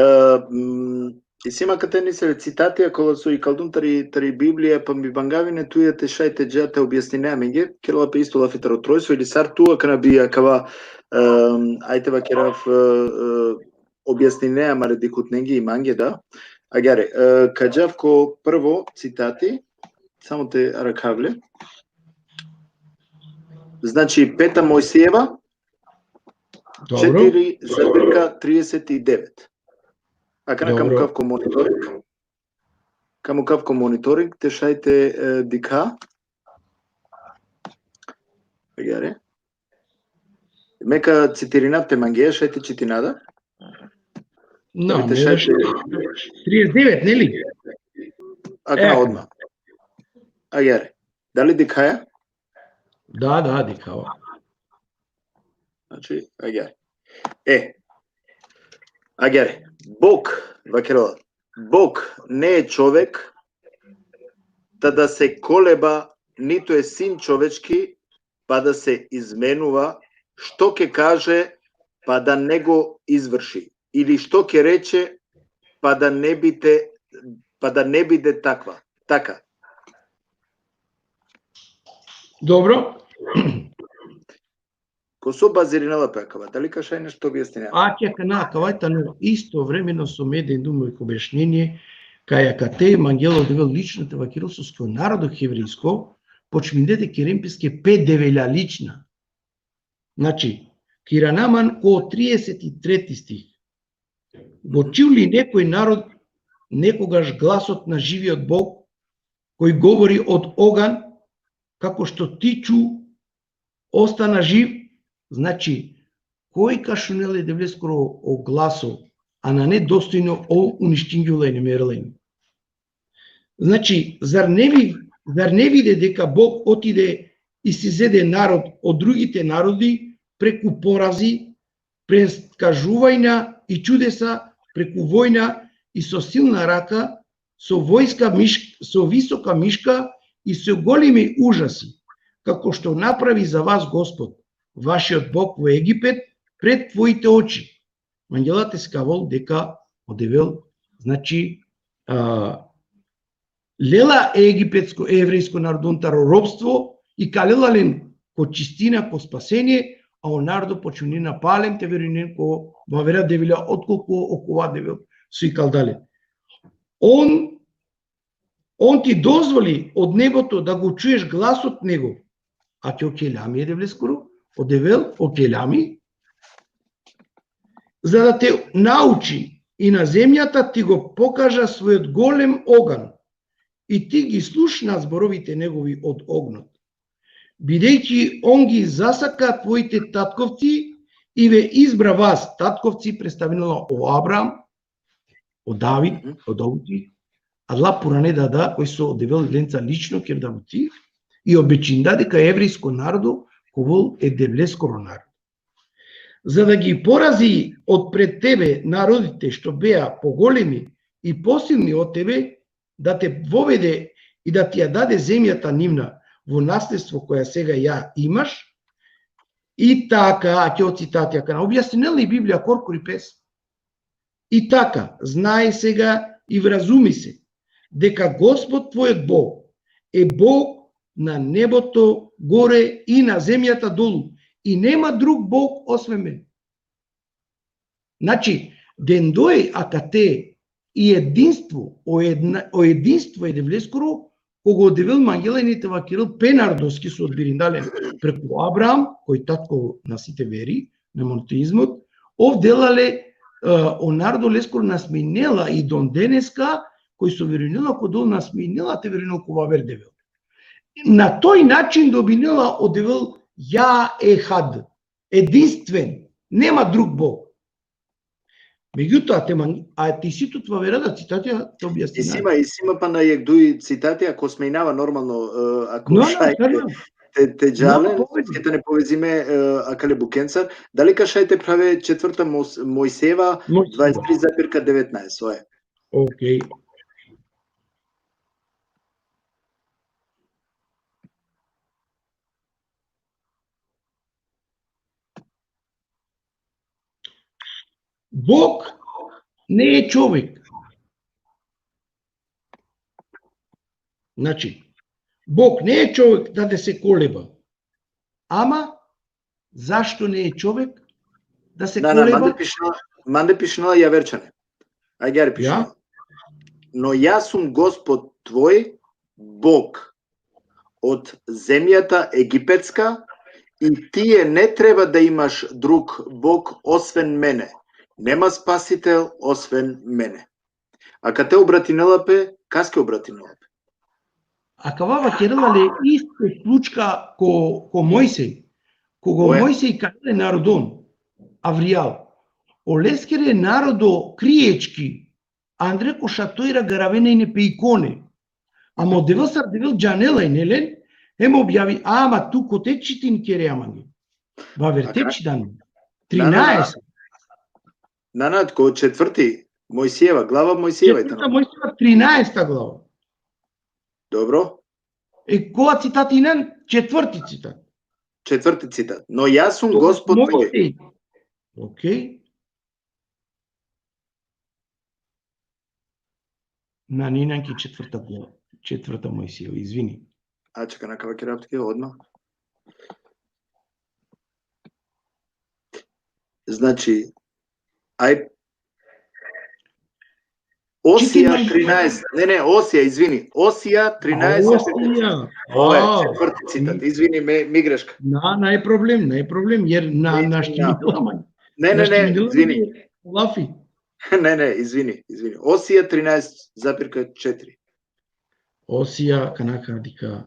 и сима кате ни се цитатија кола со и калдун тари Библија, па ми бангавине тујате шајте джата објаснинеа меѓе, керла пе исто лафи таро тројство или сар туа кана бија кава ајтева керав објаснинеа маре дикут неги и манге, да. Агаре, каджав ко прво цитати, само те ракавле. Значи, Пета Мојсиева, 4,39. Ака каму кавко мониторинг. Каму кавко мониторинг, те шајте дика. Агаре. Мека цитиринавте мангеја, шајте читинада. No, 39, нели? Ака одма. Агаре. Дали дикаја? Да, дикава. Значи, агаре. Агаре. Бог, вакерова, Бог не е човек, да се колеба, ниту е син човечки, па да се изменува, што ќе каже, па да не го изврши, или што ќе рече, па да не биде таква. Така. Добро. Ко со базиринала пекава, дали кашај нешто објаснеа? Ќе канакавајта, но истовремено со меден думојко објашнение, кај акате Евангело девел личната вакиросовско народо хеврејско, почминдете керемписке 5 девеля лична. Значи, Киранаман ко 33 стих. Го чул ли некој народ некогаш гласот на живиот Бог, кој говори од оган, како што ти чу, остана жив, значи, кој кашунеле да вле скоро о гласо, а на недостојно о уништињулење мерелење. Значи, зар не виде дека Бог отиде и си зеде народ од другите народи преку порази, прескажувања и чудеса, преку војна и со силна рака, со со висока мишка и со големи ужаси, како што направи за вас Господ, вашиот Бог во Египет, пред твоите очи. Ангелот е скавал дека одевел, значи, лела египетско еврејско народонтаро робство и калелален ко чистина, ко спасение, а о народо почуни на палем те веринен ко вавера девиля отколку окова девил свикал дале. Он ти дозволи од небото да го чуеш гласот него, а ќе окелами е девле скоро, одевел окелами, за да те научи и на земјата ти го покажа својот голем оган и ти ги слушна зборовите негови од огнот. Бидејќи он ги засака твоите татковци и ве избра вас, татковци представено о Авраам, о Давид, о Давути, адла поране дада, кој со одевел ленца лично кер Давути, и обечинда дека еврејско народо, ковол е девле скоро народ. За да ги порази од пред тебе народите што беа поголеми и посилни од тебе, да те воведе и да ти ја даде земјата нивна во наследство која сега ја имаш, и така, ќе оцитати, ака на објаснила и Библија коркори пес. И така, знае сега и вразуми се, дека Господ твојот Бог е Бог на небото горе и на земјата долу, и нема друг Бог освен мен. Значи, ден дој ака те и единство, о единство е девлескоро, кога одевил мангеланите во Кирил Пенардоски со одбириндален преку Авраам, кој татко на сите вери, на монотеизмот, овделале о народо лескоро насминела и дон денеска, кој со веринила кодол насминела те веринил кова вер девил. На тој начин добинила одевил ја ехад, единствен, нема друг Бог. Меѓутоа, ти си тут во верада цитатија те објаснила. И сима па на јегдуи цитати, ако смејнава нормално, ако шајте те джален, скета не повезиме акале букенцар, дали кашајте праве 4 Мојсева 23,19, ое. Океј. Бог не е човек. Значи, Бог не е човек да се колеба. Ама, зашто не е човек да се колеба? Манде пишнала јаверчане. Ајгари пишнала. Но јас сум Господ твој, Бог, од земјата египетска, и тие не треба да имаш друг Бог освен мене. Нема спасител освен мене. А кате обратинелапе, каске обратинелапе? А кавава керелале исто случка ко Мојсеј. Кога Мојсеј каде народон, Авријал, олескере народо криечки, Андре кошатоира гаравене и не пеиконе. Ама одевел сар девел джанела и нелен, емо објави, ама ту котечитин кере аманги. Ва вертечи дан. 13. Нанат, ко 4 Мојсиева, глава Мојсиева. 4 Мојсиева, 13 глава. Добро. И која цитат инен? 4 цитат. 4 цитат. Но јас сум Господ твој. Океј. На Нинанки 4 глава. 4 Мојсиева, извини. А чека, на кава ќе работи одно. Значи, Осија 13, Осија, извини, Осија 13. Ова е 4 цитат, извини, ми грешка. Не проблем, јер на штимилама. Не, извини. Лафи. Не, извини. Осија 13,4. Осија канака дика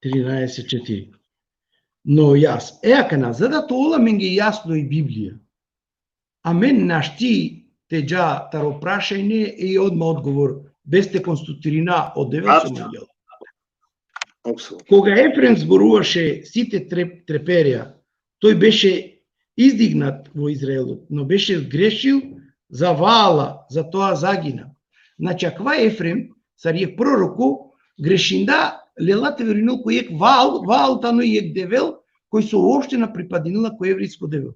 13:4. Но јас, кана, за да тоа мен ги јасно и Библија. А мен нашти теđа таро прашање и одма одговор, без те конструктирина од девел сумањал. Апсолутно. Кога Ефрем зборуваше сите треперија, тој беше издигнат во Израелот, но беше грешил за Ваала, за тоа загина. Значи, аква Ефрем, царијек пророку, грешинда лелате веринул кој ек Ваал тано и ек девел, кој со општина припадинила кој еврејско девел.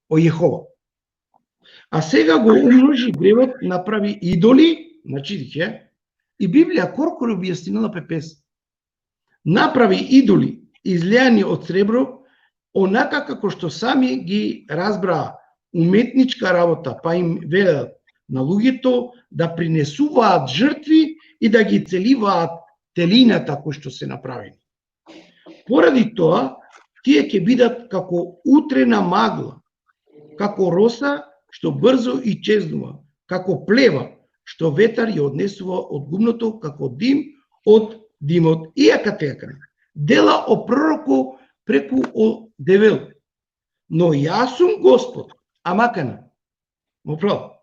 О Јехова. А сега го умножи гревот, направи идоли, значи дике, и Библија коркор објаснила пепес. Направи идоли, излеани од сребро, онака како што сами ги разбраа, уметничка работа, па им велат на луѓето да принесуваат жртви и да ги целиваат телината кои што се направени. Поради тоа, тие ќе бидат како утрена магла, како роса што брзо и чезнува, како плева што ветар ја однесува од гумното, како дим од димот. Иака тека, дела о пророку преку о девел. Но јас сум Господ, амакана. Моправо.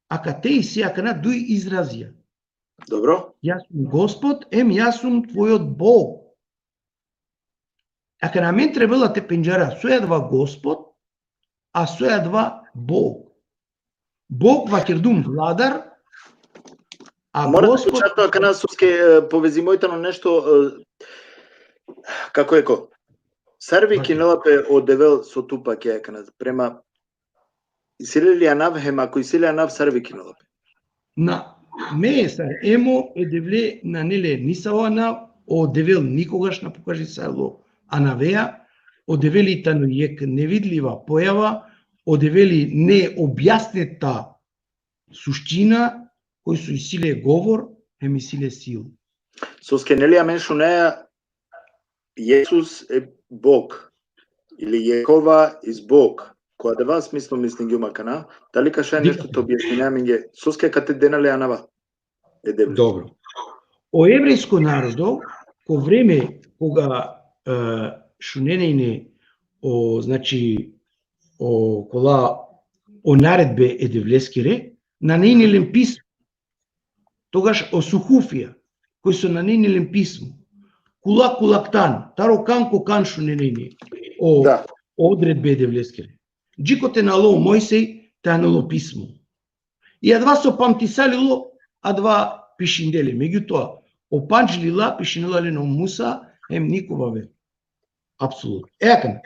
Ака те и сиакана дуј изразија. Добро. Јас сум Господ, јас сум твојот Бог. Ака на мен требала те пенџара сојадва Господ, а сојадва Бог. Бог вакердум владар, а Мора Господ... да чатно ака нас суске повези мојтано нешто, како еко, сарви кинелапе од девел со тупа ке ака нас, према Исилели анав хема, кој исиле анав сарви кинелапе. На месар емо е девле на неле нисава на о девел никогаш на покажи сало анавеа, о девели тану ек невидлива појава, о девели не објаснета суштина, кој со исиле говор, еми силе сил. Соске нели меншу неа Јесус е Бог или Јекова из Бог. Која да вас мислим ги умакана, дали каша нешто то објаснење минге, соске кате денале анава. Добро. О еврејско народо, ко време кога шуненејне значи кола о наредбе едевлескире, на нејнилен писмо. Тогаш о Сухуфија, кој со на нејнилен писмо. Кулактан, таро канко кан шуненејне о одредбе едевлескире. Джикоте нало Мојсеј, та нало писмо. И адва со памтисалило, адва пишинделе. Меѓутоа, опанџлила пишинелале на Муса, никова ве. Апсолутно. Екам,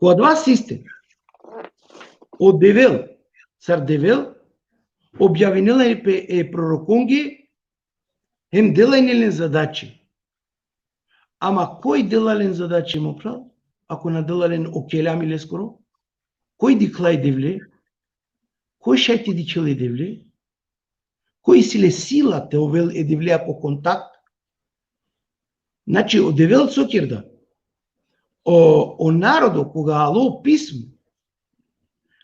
која два систем, од девел, цар девел, објавинела е пророконги, делајнелен задачи. Ама кој делален задачи му прав? Ако наделален окелам или скоро? Кој диклај девле? Кој шајте дичеле девле? Кој силе сила те овел е девле ако контакт? Значи, о девел сокерда, о народо, кога ало писмо,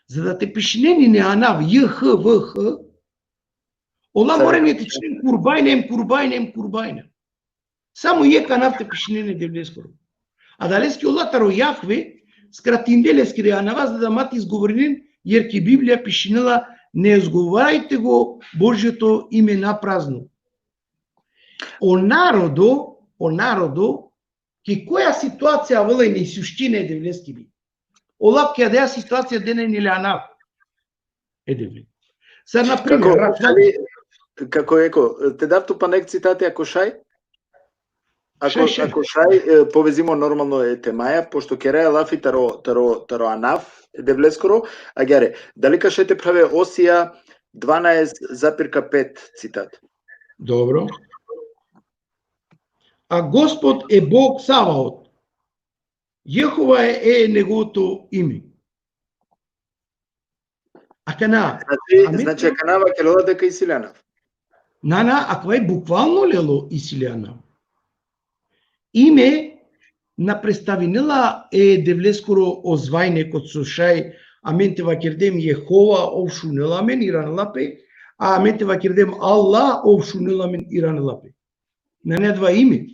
за да те пишнени не анав, Ј, Х, В, Х, ола море не те член курбајнем. Само јека нав те пишнене девле скоро. А далески олатаро Јахве, скратинделески реа на вас да мати изговоренен, јер ки Библија пишинела не изговарајте го Божјото име на празно. О народо, ки која ситуација вела и суштина е девлески би. Олап ке адеа ситуација денен или анав. Е девле. Са, например, како еко, те дав тупа нек цитати ако шај? Ако шај повезимо нормално е темаја, пошто кераја лафи таро анав, девлескоро, а гере, дали кашете праве Осија 12,5 цитат. Добро. А Господ е Бог Саваот. Јехова е неговото име. Акана. Значи аканава ќе лела дека исилянав. Ако е буквално лело исилянав. Име на представинела е девлескоро озвајне код со шај Амен те вакирдем Јехова овшунеламен иранлапе, а амен те вакирдем Аллах овшунеламен иранлапе. На не два име.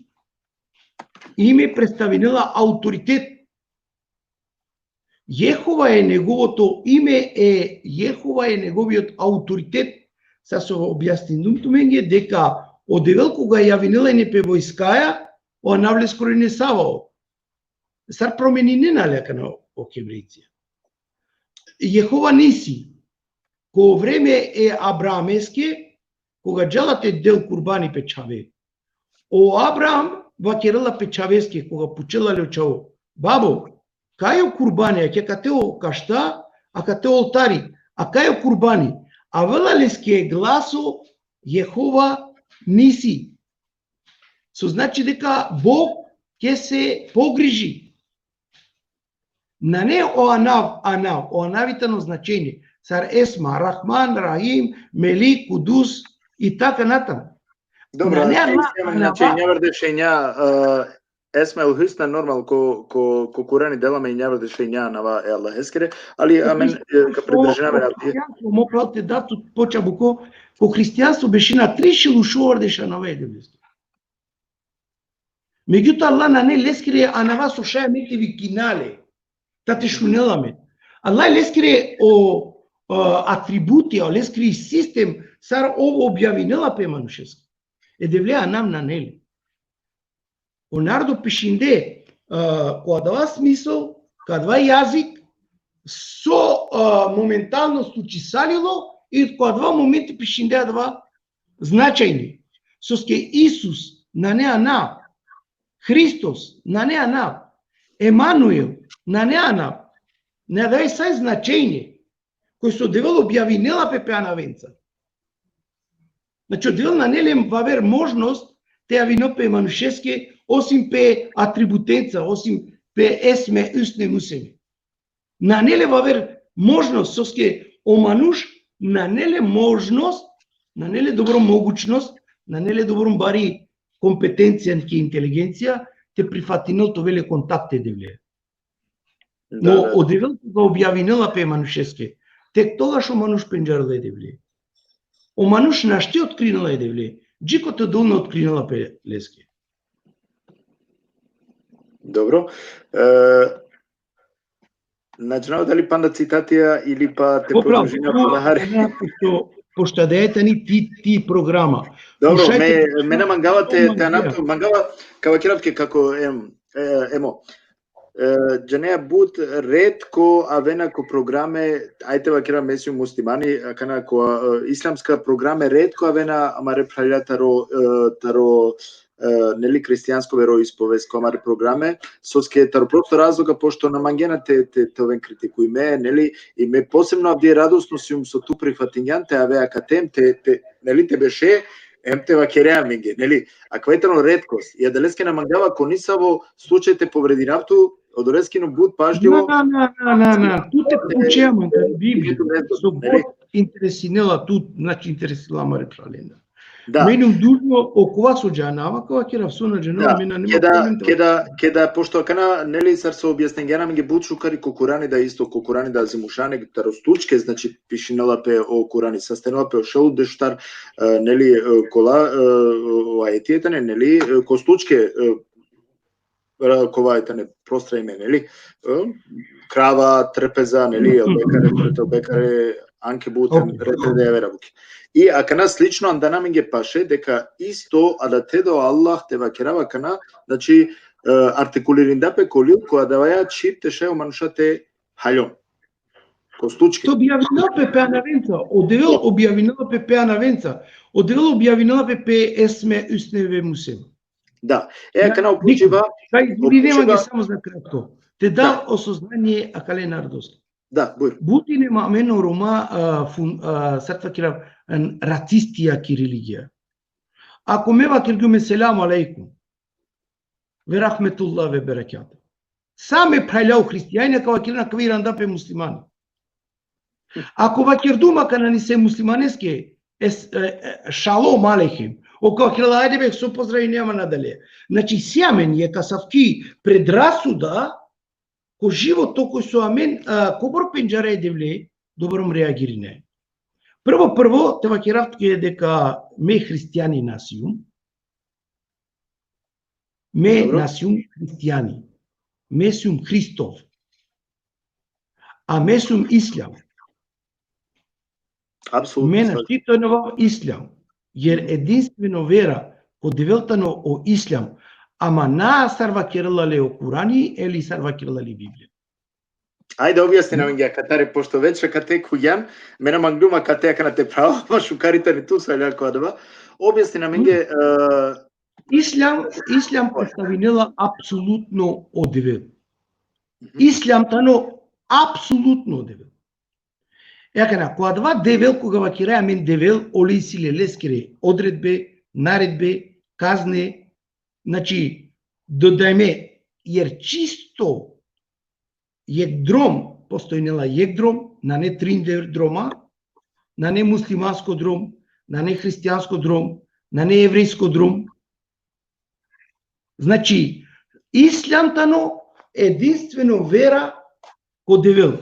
Име представинела авторитет. Јехова е неговото име, Јехова е неговиот авторитет. Са со објаснинумто менге дека одевел кога јавинела не певојскаја, о навле скоро не савао. Сар промени не налека на окевриција. Јехова Ниси, ко време е Абраамеске, кога джалате дел курбани печаве. О Абрам вакерела печавеске, кога пучелале очаво. Бабо, кај курбани, ќе катео кашта, а катео олтари, а кај курбани, а велалеске гласо Јехова Ниси. Со значи дека Бог ќе се погрижи. На не оанавитано значење. Сар Есма, Рахман, Рахим, Мелик, Кудус и така натаму. Добро, значи нјавар дешења Есмел Христа нормал ко Курани деламе и нјавар дешења на Аллах ескере, али амен ка придржаваме на тие. Моправте дату почабуко ко христијанство беше на 3 шилушувар деша на ведемисто. Меѓутоа Аллах на не лескире, а на вас ушаја мете ви кинале. Тате шунеламе. Аллах лескире о атрибути, о лескире систем, сар ово објавинела пе манушески. Девлеа нам на нели. Онардо пишинде, која дава смисол, која дава јазик, со моментално стучисалило и која дава моменти пишинде дава значајни. Соске Исус на неа на, Христос на неа на, Емануел на неа на, не дај сај значење, кој се одевел објавинела пе пеана венца. Значи, одевел на нелем вавер можност, те јавино пе манушеске, осим пе атрибутенца, осим пе есме, усне, мусеме. На неле вавер можност, соске омануш, на неле можност, на неле добро могучност, на неле добро бари компетенција ке интелигенција, те прифатинел то веле контакте девле. Но одевел кога објавинела пе манушеске, тек тогаш омануш пенџарле девле. Омануш на ште откринала девле, джикото долно откринала пе леске. Добро. Начинава дали панда цитатија или па те подржина по пошто даете ни ти програма. Добро, мене мангавате теанато, мангава кавакиравке како емо. Джанеа бут ретко авена ко програме, ајте вакира месиум муслимани, кана ко исламска програме ретко авена амаре правила таро нели христијанско вероисповест комари програме, соске таро просто разлога пошто на мангена те овен критикуј ме, нели, и ме посебно авде радосно сум со ту прифатињан те авеа катем, нели, те беше емте вакереа минге, нели, а квајтано редкост, и аделеске на мангава конисаво случаите повредиравту, одорескино буд пажливо. Тут е получеама на Библија, со Бог интересинела тут, значи интересила маре пралена. Да. Менум дужно окова со џанава, кога ќе равсуна џанава, мена нема коментар. Кеда пошто кана нели сар со објаснењена ми ги буд шукари ко Курани да исто ко Курани да зимушане таростучке, значи пишинела пе о Курани, састенела пе о шел дештар, нели кола аетијата не, нели костучке ковајта не простраиме, нели крава, трпеза, нели обекаре анкебутен, ретеде верабуки. И акана слично андана ми ги паше дека исто да те до Аллах те вакерава кана, значи артикулиринда пе колил која даваја чип те ше оманушате халјон. Костучки. То објавинала пе пеана венца, одевел објавинала пе пеана венца, одевел објавинала пе есме усневе мусем. Да. Акана уклучива. Нема ги само за кратко. Те дал осознание акале нардоски. Да, бур. Бути нема мено рома саква кира ратистија ки религија. Ако ме вакиргуме селам алейкум, ве рахметуллах ве берекату. Саме прајляу христијајне кава кирна кавиран да пе муслимани. Ако вакирдума кана ни се муслиманеске шалом алейхим, окава кирла ајде бе со поздрави нема надале. Значи сјамен е касавки предрасуда ко живот тој со амен, кобор пенџара е девле, добром реагирине. Прво, те вакеравтке дека ме христијани насиум, ме насиум христијани, ме сум Христов, а ме сум ислам. Апсолутно. Ме наштитонува ислам, јер единствено вера кod девелтано о ислам, ама на сарвакерлале о Курани или сарвакерлале Библија. Ајде објасни на мене катаре, пошто вече кате куѓам, мене мангдума кате кана те право, ма шукарите ни ту са љако адава. Објасни на мене Ислам поставинела апсолутно одевел. Ислам тано апсолутно одевел. Јакана, кога два девел, кога вакираја мен девел, оли силе лескире, одредбе, наредбе, казне, значи, додајме, јер чисто јекдром, постојнела јекдром, на не триндер дрома, на не муслиманско дром, на не христијанско дром, на не еврејско дром. Значи, ислам тано единствено вера ко девел.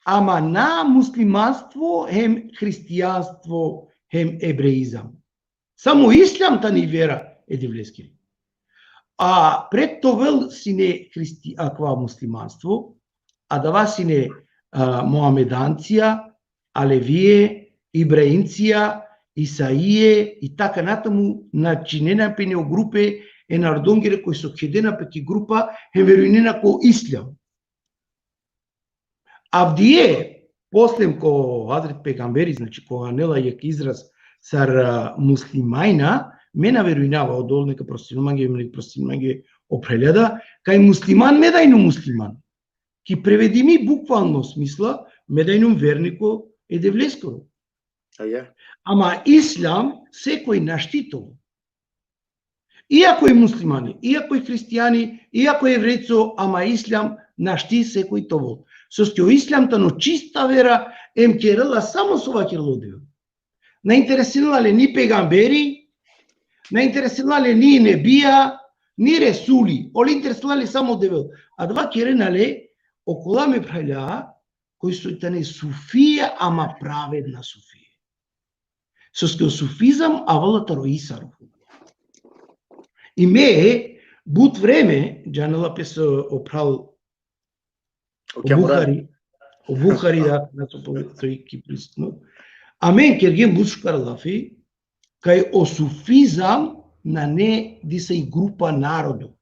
Ама на муслиманство, хем христијанство, хем евреизам. Само ислам тани вера е девлески. А пред това сине аква муслиманство, а дава сине Моамеданција, Алевие, Ибраинција, Исаие и така натаму начинена пенео групе е нардонгере кои со хедена пеки група е веруинена ко ислам. Авдие, послем ко Хазрет Пегамбери, значи кога нела јак израз сар муслимајна, мена веруинава одол нека простимање опреледа, кај муслиман медајно муслиман. Ки преведи ми буквално смисла, медајно вернико е девлескоро. Ама ислам секој наштитол. Иако е муслимани, иако е христијани, иако е еврејцо, ама ислам нашти секој тоа. Со што исламта но чиста вера ем керела само со вакерлодио. Не интересирала ли ни пегамбери, не интересирала ли ни небија, ни ресули, оли интересирала ли само девел. А два керенале окола ме праљаа кои со тане суфија, ама праведна суфија. Со што суфизам авала тароисаров. И ме бут време джанела песо опрал Бухари да на тој киприсно. А мен керген бушкар лафи кај о суфизам на не диса и група народу.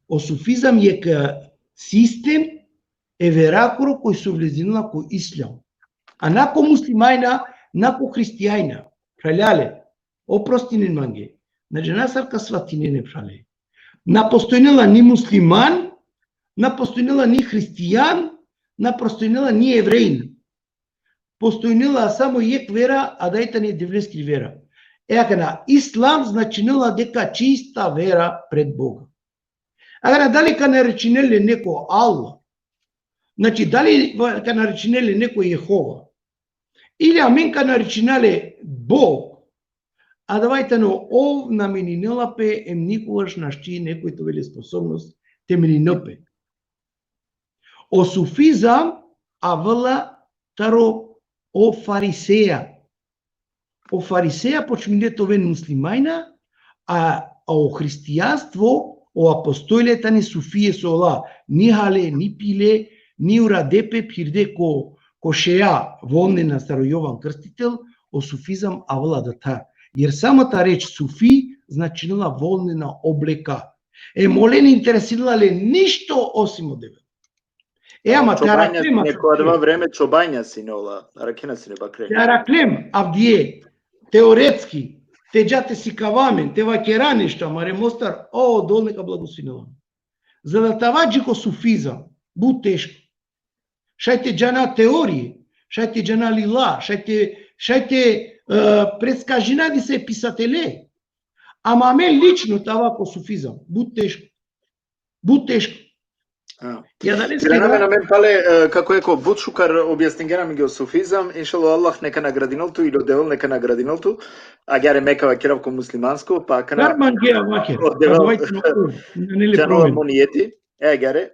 О суфизам е ка систем е веракоро кој се влезинала ко ислам. А нако муслимајна, нако христијајна, праляле, опростинен манге, на жена сарка сватине не прале. На постојнела ни муслиман, на постојнела ни христијан, на постојнела ни евреин. Постојнела само јек вера, а дајта не девлески вера. Екана, ислам значинела дека чиста вера пред Бога. Ага, дали ка наречинеле неко Аллах, значи дали ка наречинеле неко Јехова, или амен ка наречинале Бог, а давајте но ов на менинелапе ем никогаш нашти некој тоа способност те менинопе. O sufizam avăla taro o fariseja. O fariseja počmine to ven muslimaјna, a o hristijanstvo o apostoleta ni sufije sola, ni hale, ni pile, ni uradepe pirde ko šeja vonne na Starojovan Krstitел, o sufizam avăla да та. Jer самата реч суфи значинала волнена облека. Е моле не интересирала ле ништо осим од деве. Ама Тераклем некоја два време чобања си неола, ракена си не бакре. Тераклем авдие теоретски те џате си кавамен, те вакера нешто, маре мостар, о долнека благосинела. За да таваџи ко суфизам, бу тешко. Шајте џана теории, шајте џана лила, шајте предскажина ди се писателе. Ама мен лично тава ко суфизам, бу тешко. Бу тешко. На мен пале како еко Бутшукар објаснингена ми го суфизам, иншало Аллах нека наградинолту и додевел нека наградинолту, а гјаре мекава керавко муслиманско, па кана Нарман геа ваке. Джанова мониети, гјаре,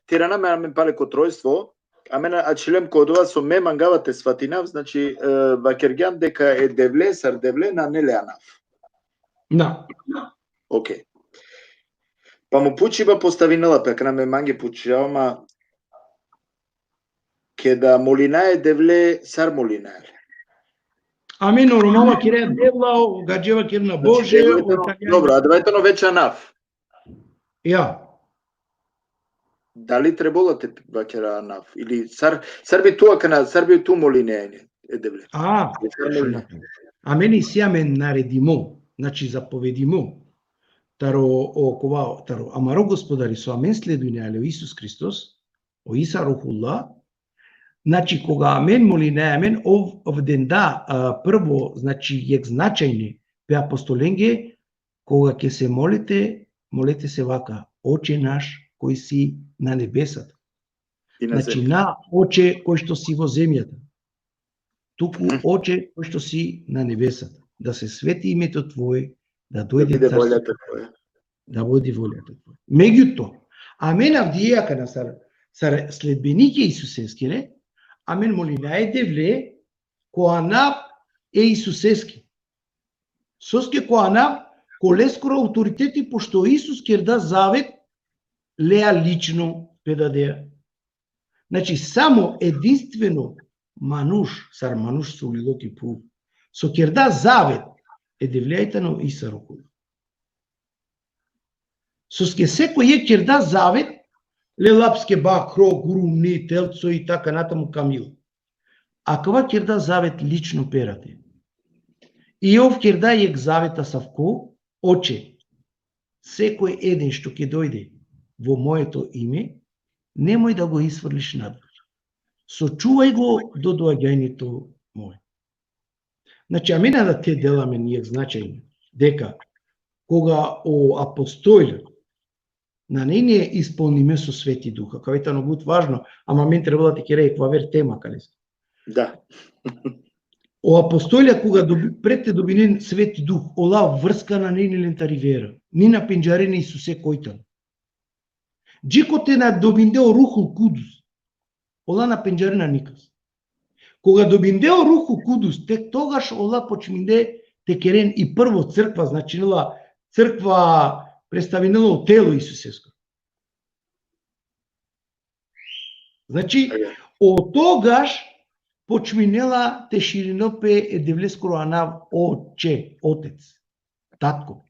тирана ме пале ко тројство, а мене ачилем кодова со ме мангавате сватинав, значи вакергјан дека е девле, сар девле на нелеанав. Да. Океј. Па му пучиба поставинала, пека на ме манги пучијама ке да молинае девле, сар молинае. Ами нормално кире девла, гаджева кир на Боже, Добро, а девајтено вече нав. Ја. Дали требало те вакера нав или сар би туа кана, сар би ту молинење е девле. А мене сија ме наредимо, значи заповедимо. Таро амаро Господари со амен следујне Исус Христос, о Иса Рухулла, значи кога амен молине амен овден да прво значи јек значајни бе апостоленге кога ќе се молете се вака: Оче наш кој си на небесата. Значи на Оче кој што си во земјата. Туку Оче кој што си на небесата. Да се свети името Твое, да дојде волјата Твоја. Да води волјата Твоја. Меѓутоа, амен авдијака на следбенике Исусескире, амен молинај девле, која нав е Исусески. Соске која нав, колескоро авторитети, пошто Исус кер да завет, леа лично педадеа. Значи, само единствено мануш, сар мануш со улилоки пу, со кер да завет, е девлејата на Иса Рухулла. Соске секој е кер да завет, лелапске ба, кро, грумни, телцо и така натаму камил. А кова кер да завет лично перате. И ов кер да јек завета савко, Оче, секој еден што ќе дојде во моето име, немој да го исфрлиш надвор. Сочувај го до доаѓањето мое. Значи, а мене да те деламе нијек значајни, дека кога о апостолјот на не исполниме со Свети Духа, кај е многу важно, ама мен треба да ти ке реква вер тема кале. Да. О апостолја кога пред те добинен Свети Дух, ола врска на нейнилента ривера, ни на пенџарене Исусе којтан. Джико те на добиндео Рухул Кудус, ола на пенџарена никас. Кога добиндео Рухул Кудус, тек тогаш ола почминде те керен и прво црква, значинила црква представинало тело Исусеско. Значи, о тогаш почминела те ширинопе е девлескоро анав Оче, Отец, Татко.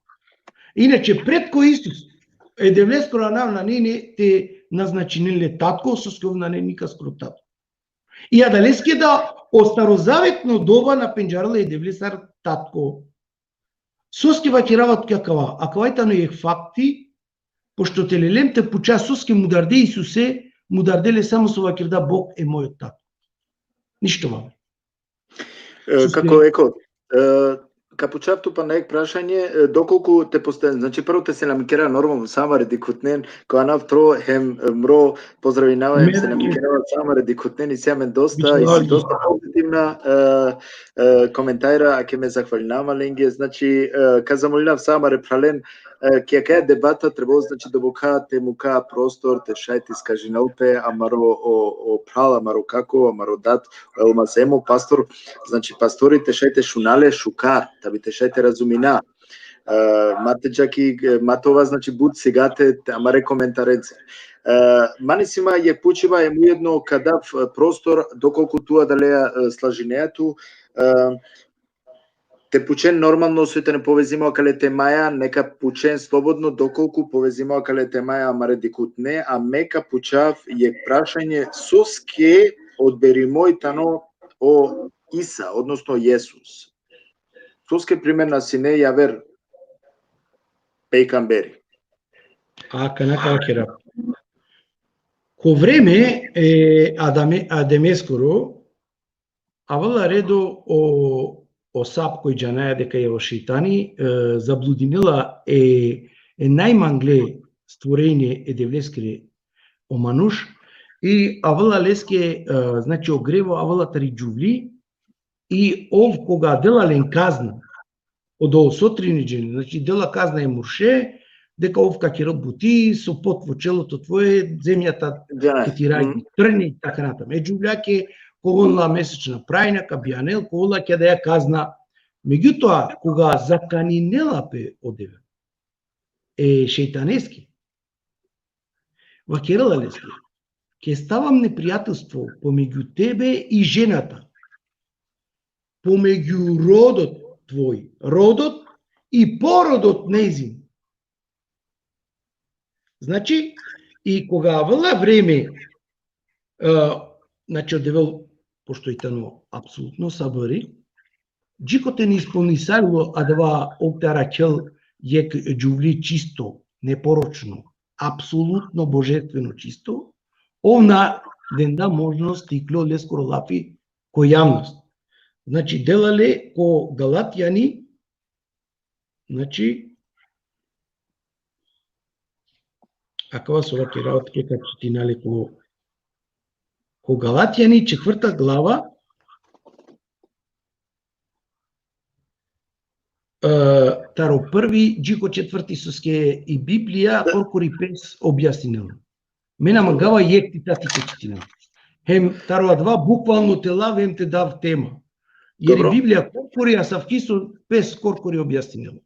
Иначе пред кој Исус е девлескоро анав на нене те назначинеле Татко, сосков на нене никаскоро Татко. И адалеске да о старозаветно доба на пенџарала е девлесар Татко. Соске вакирават какава, а кавајтано е факти, пошто телелем те пуча соске мударде Исусе, мударделе само со вакирда Бог е мојот татко. Ништо ваме. Како еко, капучав тупа на ек прашање, доколку те поставен, значи прво те се намикера нормално сама редикутнен, која навтро хем мро поздравинава се намикера сама редикутнен и семен доста и си доста позитивна коментајра, а ке ме захвалинава ленге, значи ка замолинав сама репрален, ке кај дебата требало значи да бука те мука простор, те шајти скажиналпе, амаро о прала, амаро како, амаро дат, елмаземо пастор, значи пасторите шајте шунале шукар, да би те шајте разумина. Мате джаки матова значи буд сегате амаре коментареце. Манисима ја пучива е уедно кадав простор доколку туа далеа слажинеату те пучен нормално со не повезимо кале темаја, нека пучен слободно доколку повезимо кале темаја амаре дикутне, а мека пучав е прашање соске одбери мојтано о Иса, односно Јесус. Соске примерна сине јавер пейкамбери. Канака кера. Ко време Адемескоро, авала редо о сап кој джанаја дека е во шејтани, заблудинила е најмангле створење е девлескире о мануш и авала леске значи огрево авала тариджувли и ов кога делален казна од сотринеџен, значи дела казна е мурше, дека овка ќе работи со пот во челото твое, земјата ќе ти раѓи трни и така натаму. Джулија ќе ковонла месечна прајнака, бијанел, ковонла ќе да ја казна. Меѓутоа, кога заканинела пе одеве, шејтанески, вакерала лески, ќе ставам непријателство помеѓу тебе и жената, помеѓу родот твој, родот и породот нејзин. Значи, и кога вела време, значи одевел, пошто и тано апсолутно сабари, джикоте не исполнисарило, а дава октарачел јек джувли чисто, непорочно, апсолутно божествено чисто, овна денда можност икло лескоро лапи кој јавност. Значи, делале ко галатјани, значи, акава со ваки работи ке качетинале ко галатјани, 4 глава, таро први, джико 4 соске и Библија, коркори пес објаснено. Мена магава јек цитати ке читинам. Хем тароа 2 буквално тела, вем те дав тема. Јер и Библија коркори, а савкисо пес коркори објаснено.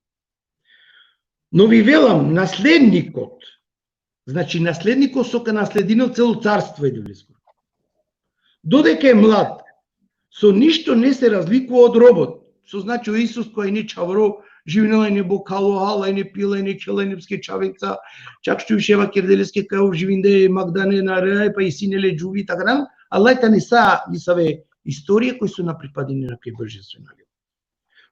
Но ви велам, наследникот, значи наследникот сока наследино цело царство е девлеско. Додека е млад, со ништо не се разликува од робот. Со значи Исус кој не чавро, живинела не бокало, ала не пила, не чела, не скечавица, чак што ушева керделеске кај живинде Магдане на рај, па и синеле джуви, така дам, алајта не са висаве историја кои се на припадени на кај божествена лjubav.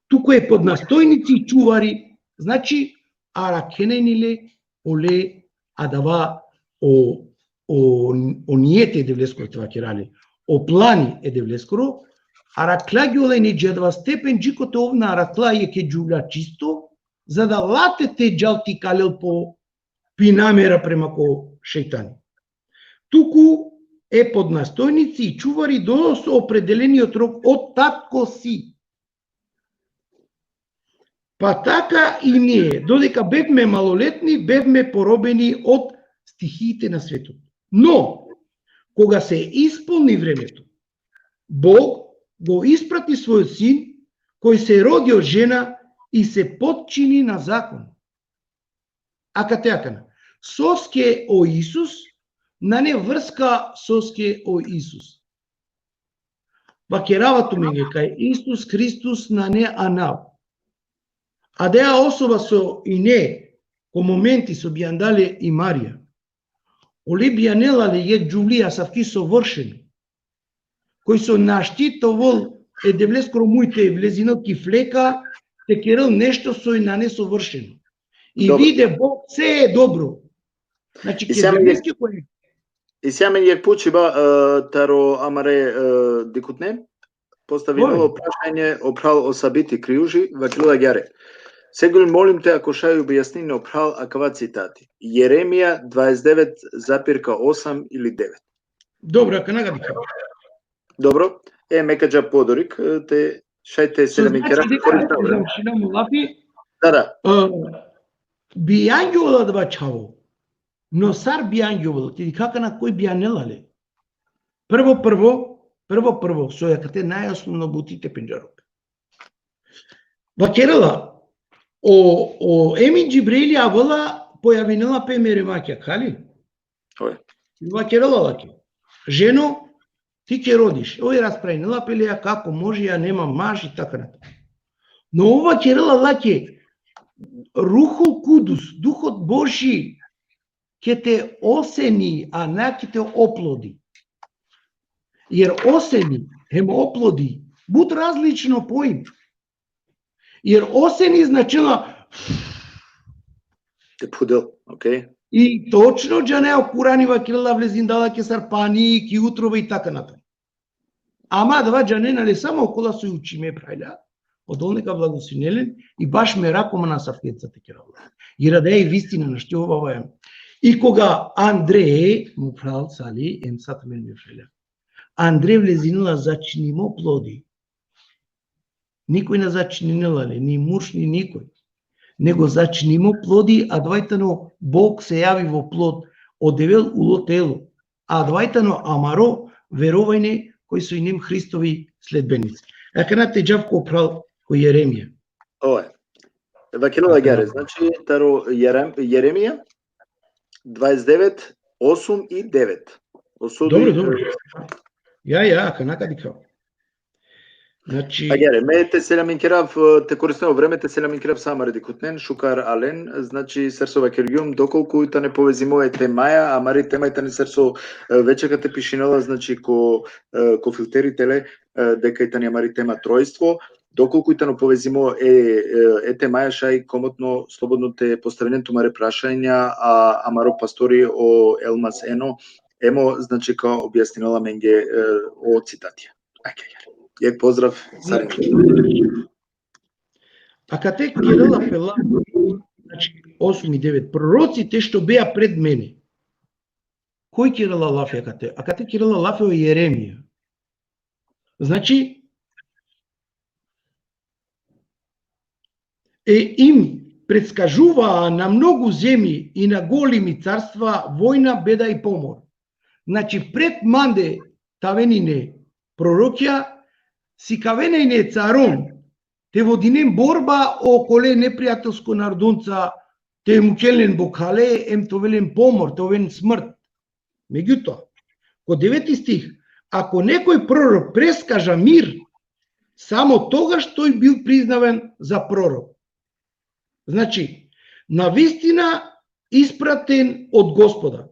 Туку е под настојници и чувари, значи аракенениле оле адава о ниете девлескоро това керали, о плани е девлескоро, араклаѓоле не джедва степен джикото овна аракла е ке джуля чисто, за да латете джалти калел по пинамера према ко шејтани. Туку е под настојници и чувари до со определениот рок од татко си. Па така и ние, додека бевме малолетни, бевме поробени од стихиите на светот. Но, кога се исполни времето, Бог го испрати својот син, кој се роди од жена и се подчини на закон. Акатеакана, соске о Исус, на не врска соске о Исус. Вакеравато меѓе кај Исус Христос на не анав. А деа особа со и не, ко моменти со бијандале и Марија. Оле бијанелале јек джувлија савки совршени, кој со наштитовол е девлескоро мујте влезинот ки флека, те керел нешто со и на несовршено. И добро. Виде Бог се е добро. Значи, ке кој... И сега мен јек почиба таро амаре дикутне, поставино прашање опрал о сабити криужи, вакилува гјаре. Сегул молим те ако шају објаснини опрал акава цитати. Јеремија 29,8 или 9. Добро, канага дика. Добро, мекаджа подорик, те шајте се да ми кера. Да. Бијангјола да бачаво, но сар бијангјола, ти кака на кој бијанелале? Прво, со јакате најосновно бутите пенџарок. Вакерала, о Емин Джибрели авала појавинела пе меремаќа, кали? Ое. Вакерала лаке. Жено, ти ќе родиш. Ој расправинела пелеја како може, ја нема маж и така натаму. Но ова керела лаке, Рухул Кудус, Духот Божи, ќе те осени, а не ќе те оплоди. Јер осени, хем оплоди, буд различно поим. Јер осени значила те пудел, окей. И точно джане окурани вакирала влезиндала ке сарпани, ки утрова и така натаму. Ама два джане нали само окола со учиме прајля, одолнека благословенелен и баш ме ракома на сафкецата ке работи. И раде и вистина на што ова. И кога Андре му прал сали емсат мен ме фреля. Андре влезинала зачинимо плоди. Никој не зачинила ли, ни муж, ни никој. него зачнимо плоди, а двајтано Бог се јави во плод, одевел уло тело, а двајтано амаро верувајне кои со и нем Христови следбеници. Аканате джавко прал кој Јеремија. Ова е. Вакелова гере, значи таро Јеремија 29, 8 и 9. Добро. Ја, аканака дика. Значи Агере, ме те селам инкерав, те користено време те селам инкерав сама редикутнен, шукар ален, значи серсова кергиум, доколку та не повезимое темаја, а мари темајта не серсо вечека те пишинала, значи ко филтерителе, дека и та не мари тема тројство, доколку и та не повезимо е темаја шај комотно слободно те поставенен тумаре прашања, а амаро пастори о Елмас Ено, емо, значи као објаснила менге о цитатија. Јак поздрав. А кате Кирил апела, значи 8 и 9, пророците што беа пред мене. Кој Кирил лафе кате? А кате Кирил лафе о Јеремија. Значи, им предскажуваа на многу земји и на големи царства војна, беда и помор. Значи, пред манде тавенине пророкја, си кавенајне царон, те водинем борба околе непријателско нардунца, те мучелен бокале, товелен помор, товелен смрт. Меѓутоа, ко 9 стих, ако некој пророк прескажа мир, само тогаш тој бил признавен за пророк. Значи, навистина испратен од Господа,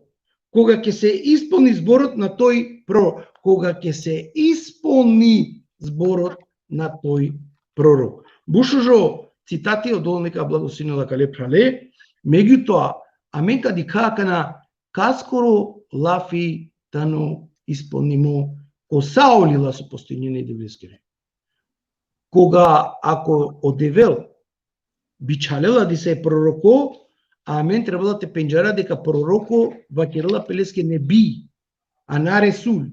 кога ќе се исполни зборот на тој пророк, кога ќе се исполни зборот на тој пророк. Бушужо цитати од Олнека благосинела кале прале, меѓутоа, аменка дикака на каскоро лафи тано исполнимо ко Саулила со постојнене девлескере. Кога ако одевел бичалела ди се пророко, а мен требала те пенџара дека пророко вакерела пелеске не би, а на Ресул.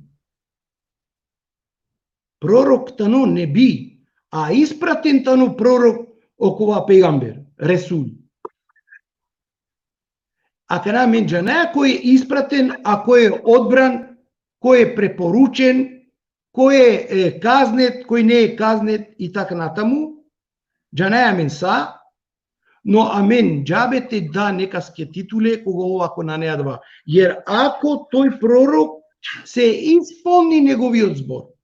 Пророк тано не би, а испратен тано пророк окова пегамбер, Ресул. А кана мен джанаја кој е испратен, а кој е одбран, кој е препоручен, кој е казнет, кој не е казнет и така натаму, джанаја мен са, но амен джабете да некаске титуле кога овако на неадва. Јер ако тој пророк се исполни неговиот збор.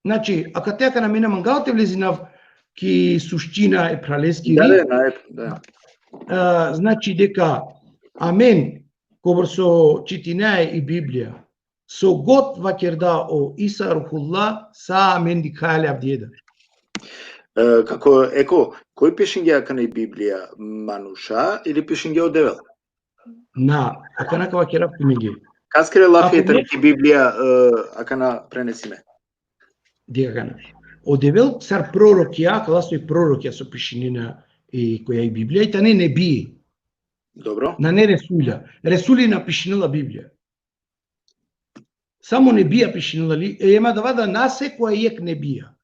Значи, ако тека на мене мангалте влезинав ки суштина е пралески. Да. Значи дека амен кога со читинаe и Библија со год вакерда о Иса Рухулла са амен дикале авдиеда. Како еко, кој пишинге акана и Библија, Мануша или пишинге одевел? На, акана кава керав пимиге. Каскере лафијата неки Библија акана пренесиме. Дикакана. Одевел цар пророкија, каластој пророкија со пишинина и која и Библија, и тане не бие. Добро. На не Ресуля. Ресули напишинила Библија. Само не бија пишинила ли, ема да вада на секоја јек не бија.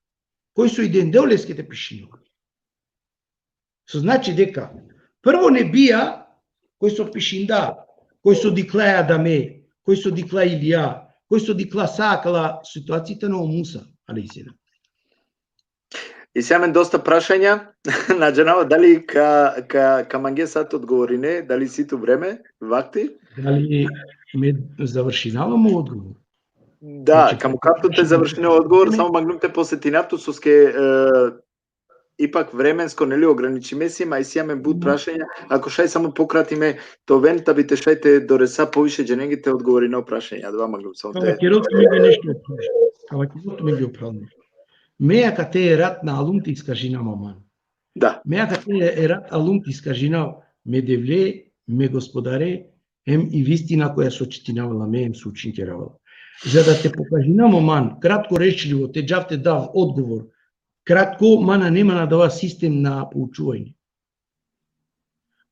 Кој со и ден деолеските пишинува. Со значи дека прво не бија кој со пишинда, кој со диклаја Адаме, кој со дикла Илија, кој со дикла сакала ситуацијата на Муса, алейхиссалам. И сега мен доста прашања на джанава, дали ка манге сат одговорине, дали сито време, вакти? Дали ме завршинавамо одговор? Да, каму капту те завршине одговор, само магнум те посетинавту со ске ипак временско нели ограничиме си, ма и сега мен буд прашања, ако шај само пократиме то вента би те шајте до реса повише дженегите одговори на прашања, два магнум само те. Ава керот ми ги нешто опрашање. Ава керот ми ги опрашање. Меја кате е рат на алум ти искажина маман. Да. Меја кате е рат алум ти искажина ме девле, ме господаре, ем и вистина која со читинавала ме, ем со учинкеравала. За да те покажина маман, кратко речливо, те джавте дав одговор, кратко, мана нема на дава систем на поучување.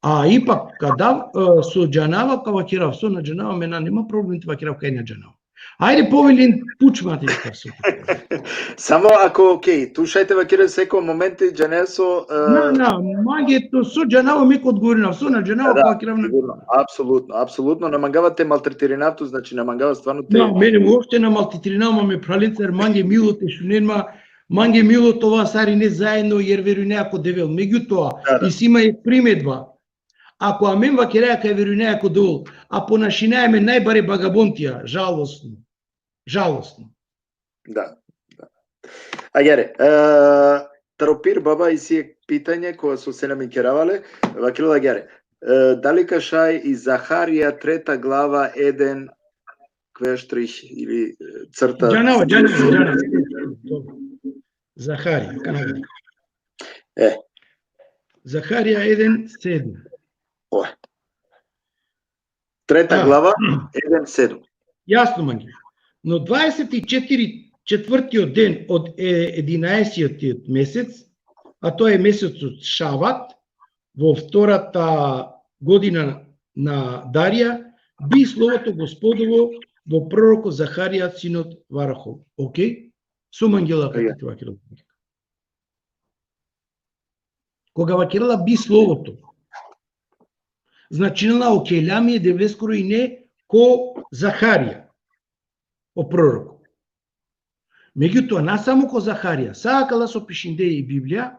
А ипак, када со джанава кава керав, со на джанава мена нема проблем това керав кај на джанава. Ајде повелин пучмати кажу. Само ако окей, тушајте вакире секој момент и џенесо На, магето со џанава мек одговорина, со на џанава кога ќе равна. Апсолутно, не мангавате малтретиринату, значи не мангава стварно те. Да, мене уопште на малтретиринама ме пралицар манге милоте шуненма, манге мило това сари не заедно јер веруне ако девел. Меѓутоа, и си има и примедба. Ако амен вакереа кај веруне ако девел, а понашинаеме најбаре багабонтија, жалосно. Жалосно. Да. Агере, Тропир баба и си питање кога со се намикеравале, вакило агере. Дали кашај и Захарија 3 глава 1 квештрих или црта. Џанава. Захарија, канага. Захарија 1:7. 3 глава 1:7. Јасно манги. Но 24-тиот ден од 11-тиот месец, а тоа е месецот Шават, во втората година на Дарија, би словото Господово во пророкот Захарија синот Варахов. Океј? Со мангела како вакирала. Кога вакирала би словото, значинала окејлями е девескоро и не ко Захарија, о пророк. Меѓутоа, на само ко Захарија, сакала со пишинде и Библија,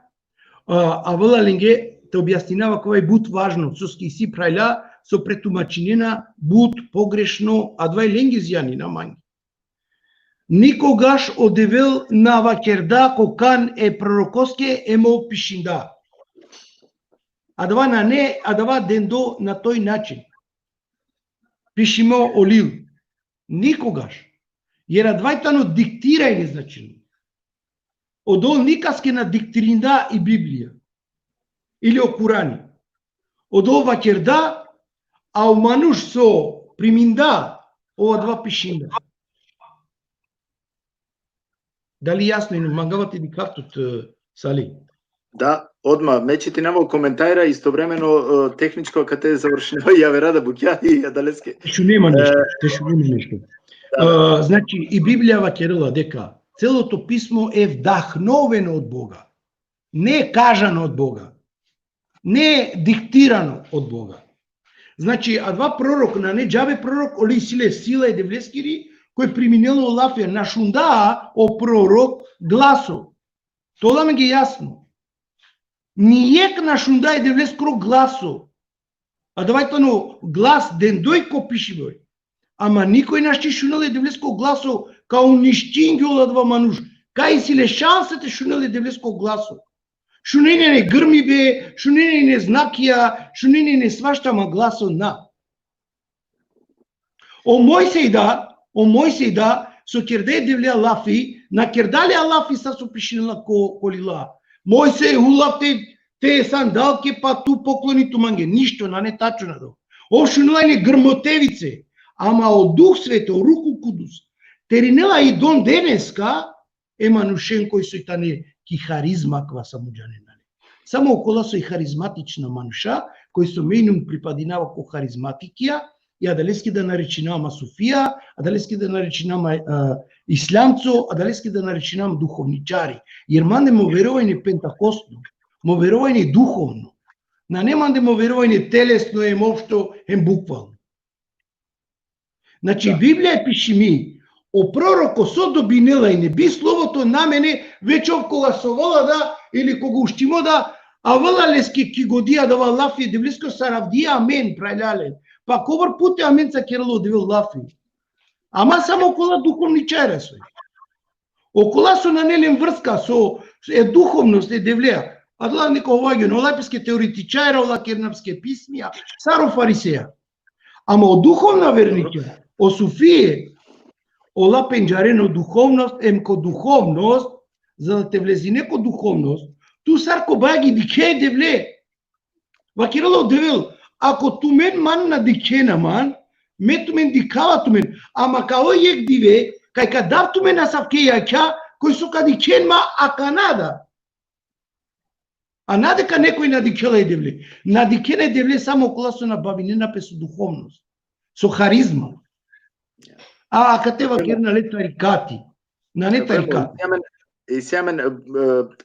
а вела ленге те објаснинава кога е бут важно, со ски си прајла, со претумачинена бут погрешно, а два ленги зјани на манги. Никогаш одевел на вакерда кокан е пророкоске емо пишинда. А дава на не, а дава дендо на тој начин. Пишимо олил. Никогаш. Јер адвајтано диктирајне значи. Одол никаске на диктринда и Библија. Или о Курани. Одол вакерда, а у мануш со приминда, ова два пишинда. Дали јасно и мангавате ни картот, Сали? Да, одма, мечите нема коментајра, истовремено техничко кате завршено ја верада буќа и јадалеске. Што нема нешто, значи, и Библија вакерила дека целото писмо е вдахновено од Бога. Не е кажано од Бога. Не е диктирано од Бога. Значи, а два пророк, на не џабе пророк, оли сила и девлескири, кој приминело лафија на шунда о пророк гласо. Тоа ме ги јасно. Нијек на шунда и девлескиро гласо. А давајтано глас ден дој ко пишивој. Ама никој нашти шунеле девлеско гласо као ништингјола два мануш. Кај си ле шансете шунеле девлеско гласо. Шунене не грми бе, шунене не знакија, шунене не сваштама гласо на. О Мојсей да, со керде девлеа лафи, на кердале лафи са со пишинела колила. Мојсей улавте те сандалке па ту поклони ту манге. Ништо, на не тачо надо. О шунелајне грмотевице. Ама од Дух Свете, о Руку Кудус, теринела и дон денеска, е манушен кој со итане ки харизма ква самуџанена. Само окола со и харизматична мануша, кој со мејнум припадинава ко харизматикија, и адалески да наречинама Софија, адалески да наречинама ислямцо, адалески да наречинама духовничари. Јер манде мо верувајне пентакостно, мо верувајне духовно. На не манде мо верувајне телесно, ем општо, ем буквално. Значи, Библија пиши ми, о пророко со добинела и не би словото на мене, веќе кога со вола да, или кога уштимо да, а вала лески ки годија да ва лафи, девлиско саравдија амен, прајляле. Па ковар путе амен са керало девил лафи. Ама само окола духовничаре со. Окола со нанелен врска, со духовност е девлеа. А дала нека оваѓа, но лаписке теоретичајра, ола кернапске писмија, саро фарисеја. Ама о духовна верника, о Софие, ола пенџарено духовност, емко духовност, за да те влези неко духовност, ту сарко баги дике девле. Вакирало девел, ако ту мен ман на дикена ман, ме ту мен дикава ту мен, ама као јек диве, кај кадав ту мен на савке јаќа, кој со кадикен ма аканада. А надека некој надикела и девле. Надикена и девле само около со на бабинена пе со духовност, со харизма. А кате вакер на ле тарикати. На не тарикати. И сеамен,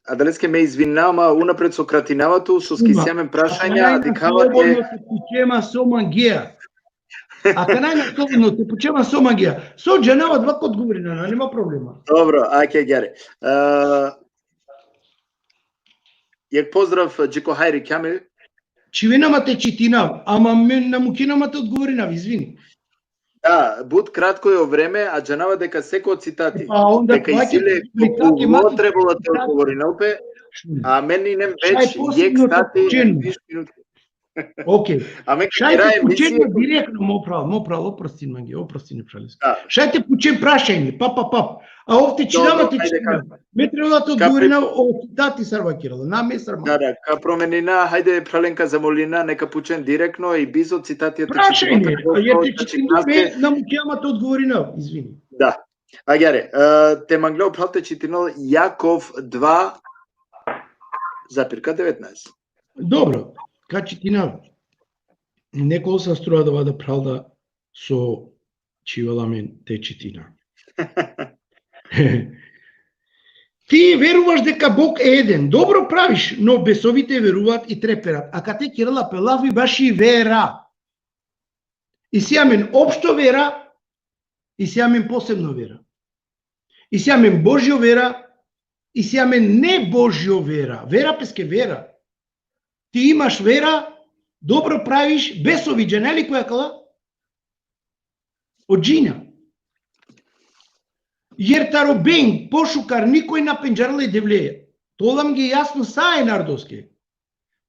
а дали ке ме извинама унапред со кратинавато, со ски сеамен прашања, дикавате... Слободно те пучема со магија. А канај на слободно те пучема со магија. Со джанава два одговори на нема проблема. Добро, аке гере. Јак поздрав Джеко Хајри Камил. Чивенама те читинав, ама мен на мукинама те одговоринав, извини. Да, буд кратко е време, а джанава дека секој од цитати. Онда дека изиле колку требало да одговори наупе, а мен и нем веќе јек стати минути. Окей. А ме шајте пучено директно мопрал, опрости маги, опрости не пралис. Шајте пучен прашање, пап. А овде чинамате читам. Ме треба да те одговори на цитати Сарвакирала, на ме сарма. Да, ка променина, хајде Праленка замолина, нека пучен директно и без од цитатите прашање. Јер те читаме на мукијама те одговори на, извини. Да. А гере, те манглео правте читинал Јаков 2 запирка 19. Добро. Качи ти на некој се струа да правда со чиваламен те читина. Ти веруваш дека Бог е еден. Добро правиш, но бесовите веруваат и треперат. А кате Кирила Пелави баши вера. И сиамен општо вера, и сиамен посебно вера. И сиамен Божјо вера, и сиамен не Божјо вера. Вера песке вера. Ти имаш вера, добро правиш, бесови джанели која кала? Од джина. Јер таробен, пошукар, никој на пенџарла и девлеја. Толам ги јасно сај нардоске.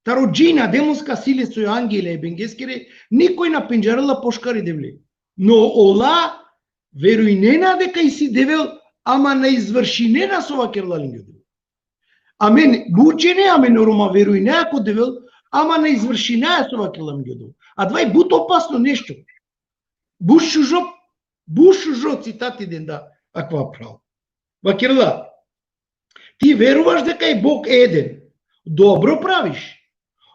Тароджина, демонска силе со ангеле и бенгескере, никој на пенџарла пошкар и девлеја. Но ола, веруј нена дека и си девел, ама на извршинена со вакерла лингедел. Амен бучене, амен рома веруј не ако девел, ама на извршина со вакерла лингедел. А двај бут опасно нешто. Бушужо цитати ден да. Аква прав. Вакирла, ти веруваш дека е Бог еден. Добро правиш.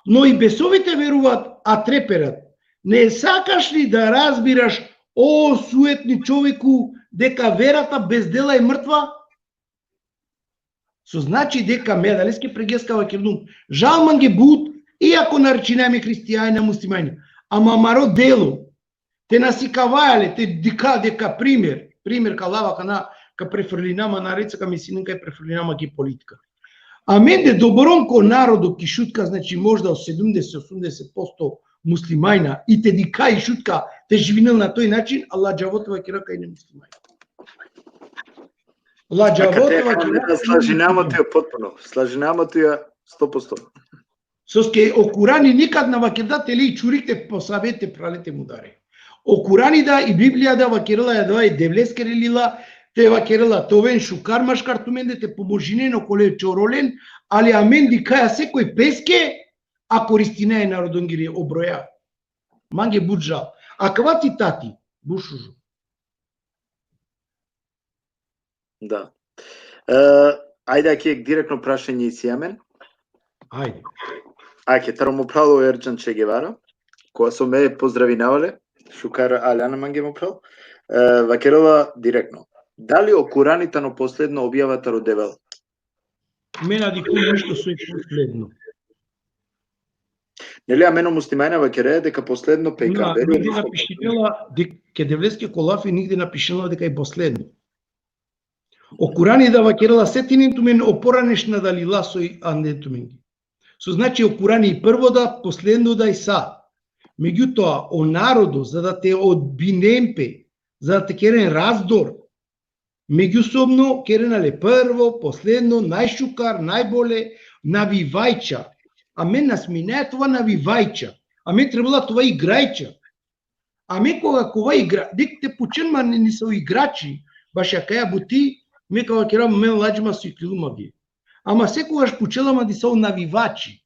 Но и бесовите веруваат, а треперат. Не сакаш ли да разбираш, о суетни човеку, дека верата без дела е мртва? Со значи дека медалеске прегеска вакирнум. Жалман ге буд, иако наречинаме христијани муслимани. Ама маро дело. Те насикавајале, те дика дека пример калава ка префрлинама на реца ми сининка и префрлинама ги политика. А менде доброн ко народо ки шутка, значи можда 70-80% муслимајна и те дика и шутка те живинел на тој начин, Аллах джавотова ки рака и не муслимајна. Аллах джавотова ки рака. Слажинамото ја потpuno, слажинамото ја 100%. Соске о Курани никад на вакедате ли чурикте посавете пралете мударе. О Курани да и Библија да вакерла ја да и девлескери лила, те вакерла товен шукар машкар туменде те поможинено коле чоролен, али амен ди каја секој песке, а користина е народонгири оброја. Манге буджа. А кава цитати? Бушужу. Да. Ајде аке директно прашање и сијамен. Ајде. Аке, таромо прало Ерџан Че Гевара, која со ме поздравинавале. Шукар Аляна манге му прав. Вакерова директно. Дали о Кураните на последно објавата родевел? Мена дику нешто со и последно. Нели амено муслимајна вакере дека последно пејгамбери. Нигде напишинела дека девлески колафи нигде напишинела дека е последно. О Курани да вакерела сетиненту мен опоранешна дали ласо и анденту мен. Со значи о Курани и прво да, последно да и са. Меѓутоа, о народу, за да те одбинемпе, за да те керен раздор, меѓусобно керенале прво, последно, најшукар, најболе, навивајча. А мен нас минае това навивајча. А мен требала това играјча. А мен кога игра, дек те поченма не са играчи, баш ја каја бути, ме кога керам мен ладжима со икилума ги. Ама секогаш почелама да са навивачи.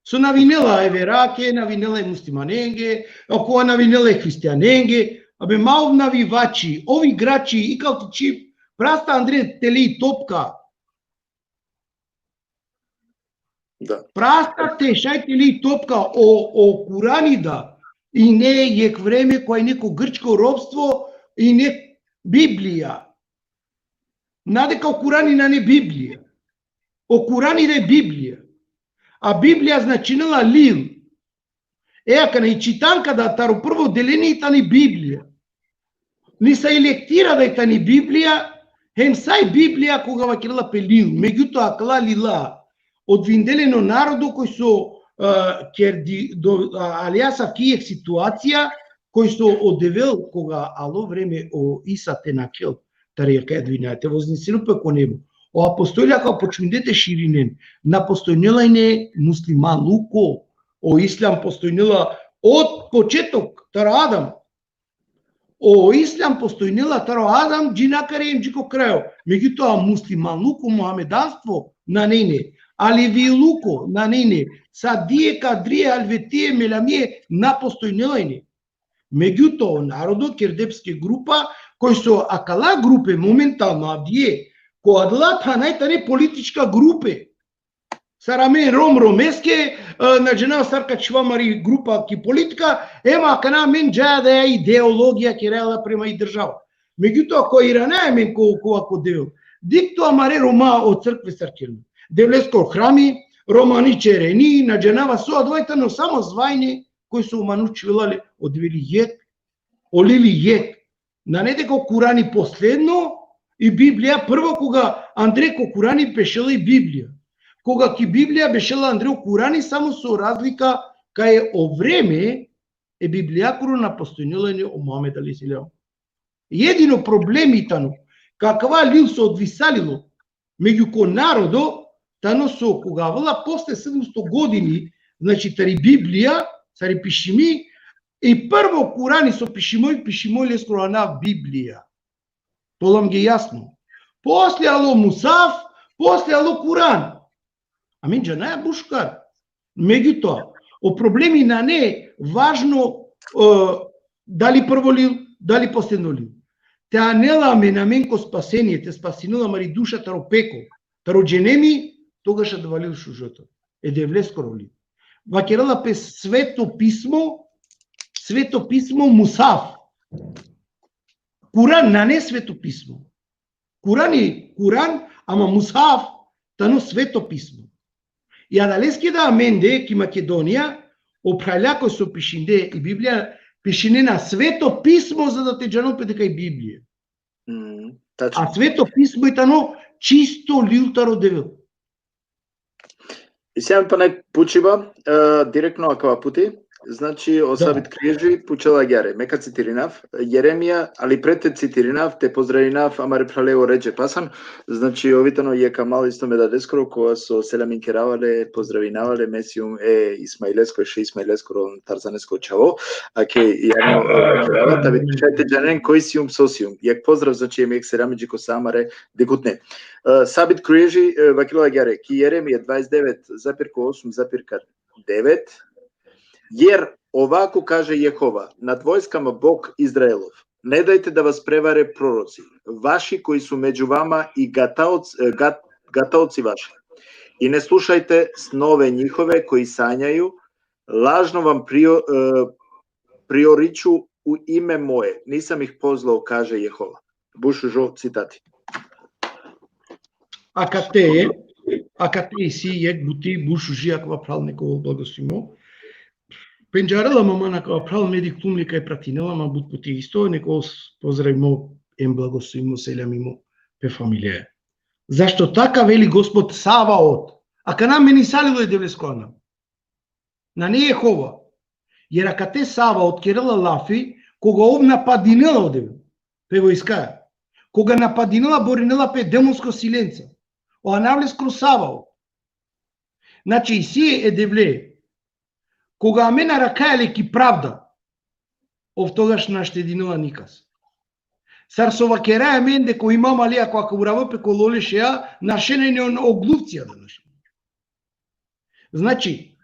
Со навинела е вераке, навинела е муслиманенге, ако навинела е христијаненге, абе мал навивачи, ови играчи, икал ти чип, праста Андре тели топка. Да. Праста те шај тели топка о Куранида и не ек време кој неко грчко робство, и не Библија. Надека о Курани на не Библија. О Курани не Библија. А Библија значинала лил. Еака на и читанка да таро прво делени и тани Библија. Ни са електира да и тани Библија, хем сај Библија кога вакирала пелил. Меѓутоа кла лила од винделено народу кој со алијаса кијек ситуација кој со одевел кога ало време о Иса тенакел тарија кајдвинајте вознесено пеко небо. О апостолија као почминдете ширинен, на постојнела и не муслиман луко, о ислам постојнела од почеток таро Адам. О ислам постојнела таро Адам джинакаре им джико крајо. Меѓутоа муслиман луко муамеданство на нене, али ви луко на нене, садие кадрие алветие меламие на постојнела и не. Меѓутоа народот кердепски група кој со акала групе моментално авдие која длата најтаре политичка групе. Сараме ром ромеске на джена сарка чвамари група ки политика, ема кана мен джаја да ја идеологија ке реала према и држава. Меѓутоа кој ирана мен кој дел. Дикту амаре рома од цркве саркелно. Девлеско храми, романи черени, на дженава со двојта, но само звајне кои се уманучилале одвели јек, олили јек. На недека Курани последно и Библија прво кога Андреј ко Курани пешела и Библија. Кога ки Библија бешела Андреј Курани само со разлика кај о време е Библија на постојнелање о Муамед алейхиселам. Едино проблемитано каква лил се одвисалило меѓу ко народо тано со кога вела после 700 години, значи тари Библија, цари пишими и прво Курани со пишимој лескорана Библија. Толам ги јасно. После ало Мусаф, после ало Куран. Амин джанаја бушкар. Меѓутоа, о проблеми на не важно дали прво лил, дали последно лил. Те анела ме на мен ко спасение, те спасинила мари душа таро пеко, таро дженеми, тогаш адвалил шужото. Девле скоро ли. Вакерала пе свето писмо Мусаф. Куран на не свето писмо. Куран, ама Мусаф, тано свето писмо. И адалески да аменде ки Македонија, опрајляко со пишинде и Библија, пишине на свето писмо за да те джанопе дека и Библија. А свето писмо е тано чисто лилтаро девел. И сега па не пучива, директно акава пути, значи осабит крижи пучела гјаре. Мека цитиринав, Јеремија, али пред те цитиринав, те поздравинав, амаре пралево реđe пасан, значи овитано је камал исто ме даде скоро, која со селамин керавале, поздравинавале, месиум Исмаилеско, ше Исмаилеско, Тарзанеско чаво, а ке јано керавата, ви чајте джанен кој сиум сосиум. Јак поздрав, значи емек серамиджико самаре декутне. Сабит крижи, вакила гјаре, ки Јеремија 29,8,9, Jer ovako kaže Jehova, nad vojskama Bog Izraelov, ne dajte da vas prevare proroci, vaši koji su među vama i gataoci vaši. I ne slušajte snove njihove koji sanjaju, lažno vam prioriču u ime moje, nisam ih pozvao, kaže Jehova. Bušužo citati. A kad te si jek buti bušuži akva pral nekovo благословимо, Пенџарела мама на као прал медик тумли кај пратинела, ма буд пути исто, неко поздравимо, благословимо, селямимо пе фамилија. Зашто така вели Господ Саваот, а ка нам мени салило е девлескоана. На не Јехова. Jer ако те Саваот керела лафи, кога ов нападинела одеве, пе војска, кога нападинела боринела пе демонско силенца, о навлескро Саваот. Значи и сие е девле, кога ме наракаеле ки правда, овтогаш наштединува никас. Сар со вакераја мен дека имам али ако урава пе кололешеа, нашенене он оглувција да нашене. Значи,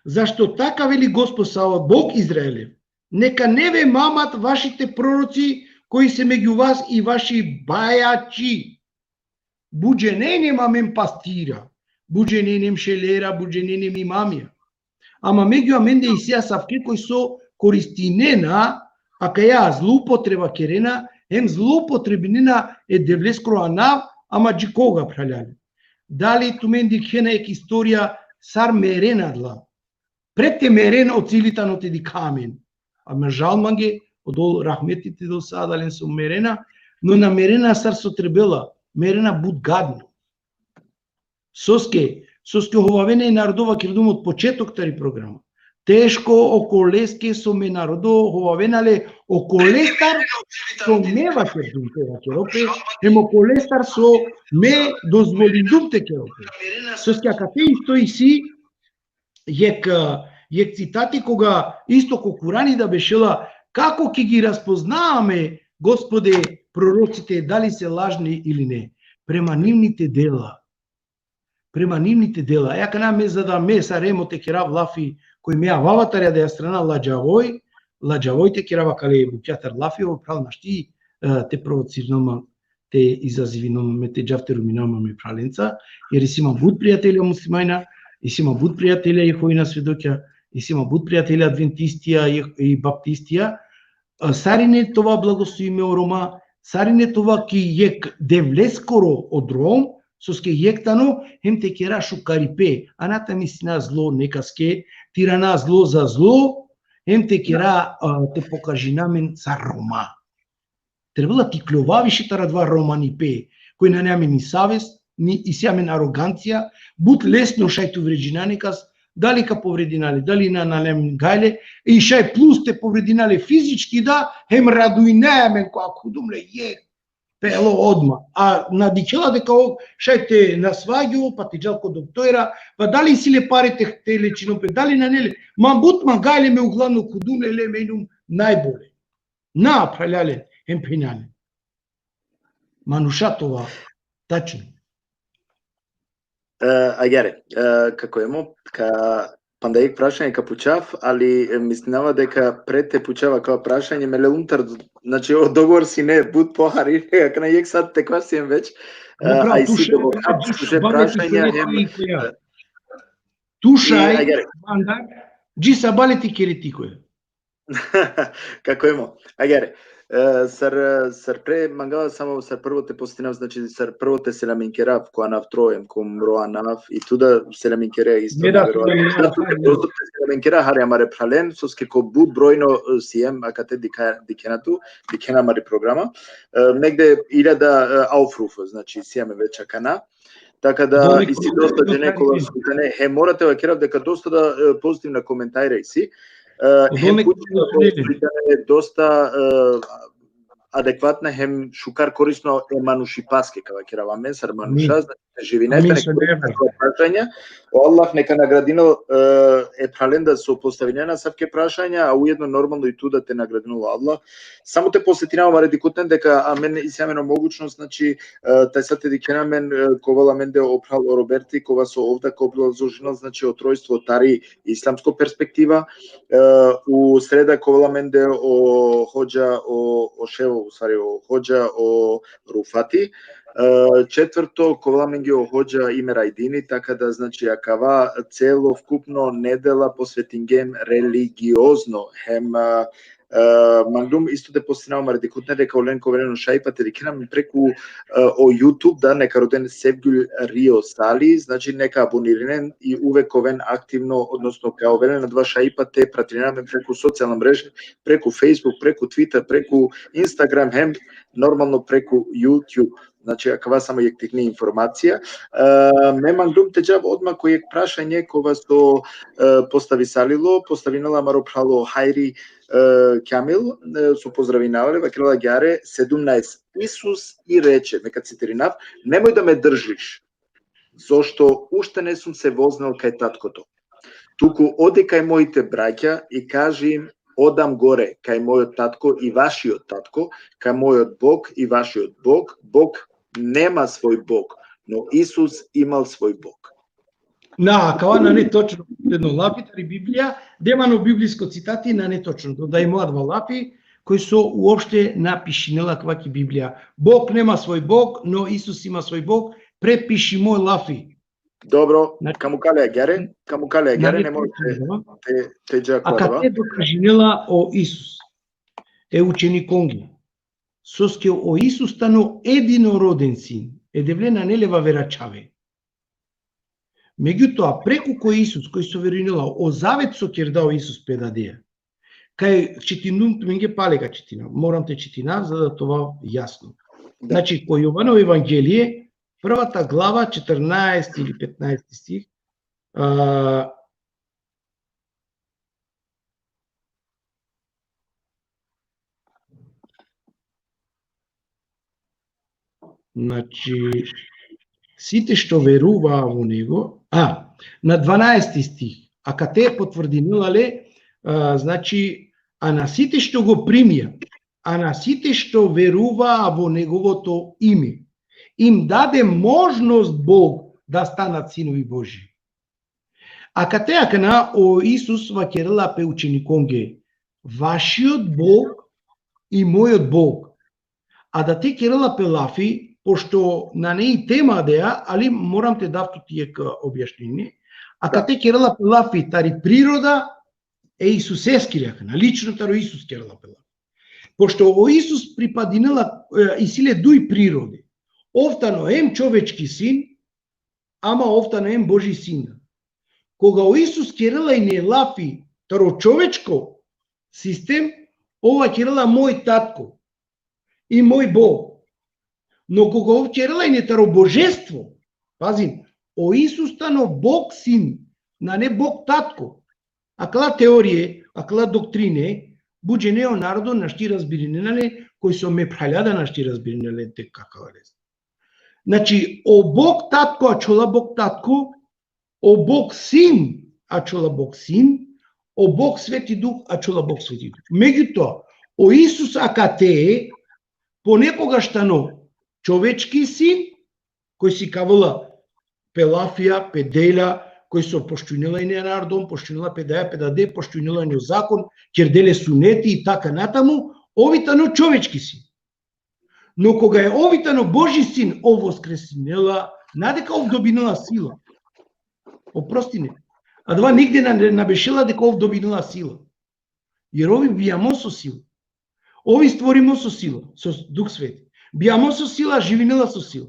зашто така вели Господ Саваот, Бог Израелев, нека не ве мамат вашите пророци кои се меѓу вас и ваши бајачи. Буџененем амен пастира, буџененем шелера, буџененем имамија. Ама меѓу аменде и сеа савке кои со користинена Ака ја злоупотреба керена, злоупотребнина е девлескро анав, ама джикога праляли. Дали тумен дикхена ек историја сар меренадла. Прете мерен од цилитаноте ди камен. Ама жалманге, одол рахметите до садален со мерена, но на мерена сар со требела, мерена буд гадно. Соске ховавене народова кирдум од почеток тари програма. Тешко околеске со ме народо ховавенале околестар со мева кирдум тева керопе, околестар со ме дозволиндум те керопе. Соске акате исто и си јек цитати кога исто ко Курани да бешела како ќе ги распознаваме Господе пророците дали се лажни или не, према нивните дела. Према нивните дела. Јака наме за да ме са ремоте керав лафи кој меа ваватарја да ја страна ладжавој те керава кале букјатар лафи во пралнашти те провоцирнама те изазивинома ме те джавтеруминама ме праленца, jer си има буд пријателја муслимајна, и си има буд пријателја Јеховина сведоќа, и си има буд пријателја адвентистија и баптистија, сарине това благословиме орома, сарине това ки јек девлескоро од Ром, соске јектано, хем те кера шукарипе, аната мислина зло некаске, тирана зло за зло, хем те кера те покажи намен за Рома. Требала ти клювавише тара два романипе, кој на неаме ни савест, ни и сјамен ароганција, буд лесно шајту вреđina некас, дали ка поврединале, дали на налем гајле, и шај плюс те поврединале физички да, хем радујнемен која кудумле је, пело одма. А надичела дека шај те насваѓу, па ти джалко доктора, па дали си ле парите те лечинопе, дали на неле, ма бут ма гајле ме углавно кудумле ле менум најболе. На праляле, хем пенале. Манушатова, тачно. Ајаре, како емо, пандаик прашање ка пучав, али мислинава дека пред те пучава као прашање меле унтар, значи договор си не буд похари, дека на јек сад теква си ем веќе, а и си туше прашања ем... Тушај, банда, джиса балети керетикоја. Како емо, ајаре, сар пре мангала само сар прво те постинав, значи сар прво те се ламинкерав која нав троем, ком роа нав и туда се ламинкере исто. Се ламинкера хари амаре прален, соске ко буд бројно сием, акате дикена мари програма, негде 1000 ауфруфа, значи сиеме веќе кана. Така да и си доста женекова скутане, морате да керав дека доста да позитивна коментајра и си. Доста адекватна, хем шукар корисно е мануши паске, кава керава менсар мануша, живинете некоја прашања. Аллах нека наградино е праленда со поставинена савке прашања, а уедно нормално и туда те наградино Аллах. Само те посетинава мареди кутен дека а мен и сјамено могучност, значи тај сате дикена мен ковала менде опрал Роберти, кова со овда копла зожина, значи отројство тари исламско перспектива, у среда ковала менде о хоџа о шево, усвари о хоџа о Руфати, четврто коваламенги о хоџа име Рајдини, така да значи акава целовкупно недела посветингем религиозно, хем мангум исто те постинава мареди кутне дека олен ковелено шајпа те дикенам преку о YouTube да нека роден Севгул Рио Сали, значи нека абониран и увек ковен активно, односно као велен на два шајпа те пратинаме преку социјална мрежа, преку Facebook, преку Twitter, преку Instagram, хем нормално преку YouTube. Значи, акава само јек техни информација. Ме мангум те джаб одма кој јек прашање кога со постависалило, поставинала маро прало Хајри Камил, со поздравинавале, вакрела гјаре 17. Исус и рече, нека цитиринав, немој да ме држиш, зошто уште не сум се вознал кај таткото. Туку оди кај моите браќа и кажи им, одам горе кај мојот татко и вашиот татко, кај мојот Бог и вашиот Бог. Бог нема свој Бог, но Исус имал свој Бог. На, кава на не точно, едно лапи, тари Библија, демано библиско цитати на не точно, да имаат два лапи, кои со уопште напишинела кваки Библија. Бог нема свој Бог, но Исус има свој Бог, препиши мој лафи. Добро, каму кале гјаре, не може те джаква. А каде докажинела о Исус? е учениконги. Соске о Исус стано единороден син, едевлена нелева верачаве. Меѓутоа, преку кој Исус, кој се веринила, о завет со кердao Исус педадеја. Кај четинум тменге палека четина, морам те четина, за да това јасно. Да. Значи, кој Јованово Евангелие, првата глава, 14 или 15 стих, значи, сите што веруваа во него, на 12 стих, а кате потврдинилале, значи, а на сите што го примија, а на сите што веруваа во неговото име, им даде можност Бог да станат синови Божи. А кате акана о Исус вакерла пе учениконге, вашиот Бог и мојот Бог. А да те керела пелафи, пошто на неи тема деа, али морам те дав тие објашнение, а кате керела пелафи тари природа е Исусески рекана, лично таро Исус керела пелафи. Пошто о Исус припадинела и силе дуј природи. Офтано ем човечки син, ама офтано ем Божи син. Кога о Исус керела и не лафи таро човечко систем, ова керела мој татко и мој Бог. Но кога ова керела и не таро божество, пазим, о Исус стано Бог син, на не Бог татко. Акла теорија, акла доктрине, буџе нео народо нашти разбиринале, кои со ме праљада нашти разбиринале те какава лез. Значи, о Бог татко, а чола Бог татко, о Бог син, а чола Бог син, о Бог свети дух, а чола Бог свети дух. Меѓутоа, о Исус акате, понекогаш стано човечки син, кој си кавала Пелафија, Педелја, кој со поштунила и ненардом, поштунила педаде, поштунила и закон, керделе сунети и така натаму, овитано човечки син. Но кога е овитано Божи син, о воскресинела, надека ов добинала сила. Опрости не. А това нигде не набешила дека ов добинала сила. Јер ови бијамо со сила. Ови створимо со сила, со Дух Свети. Бијамо со сила, живинела со сила.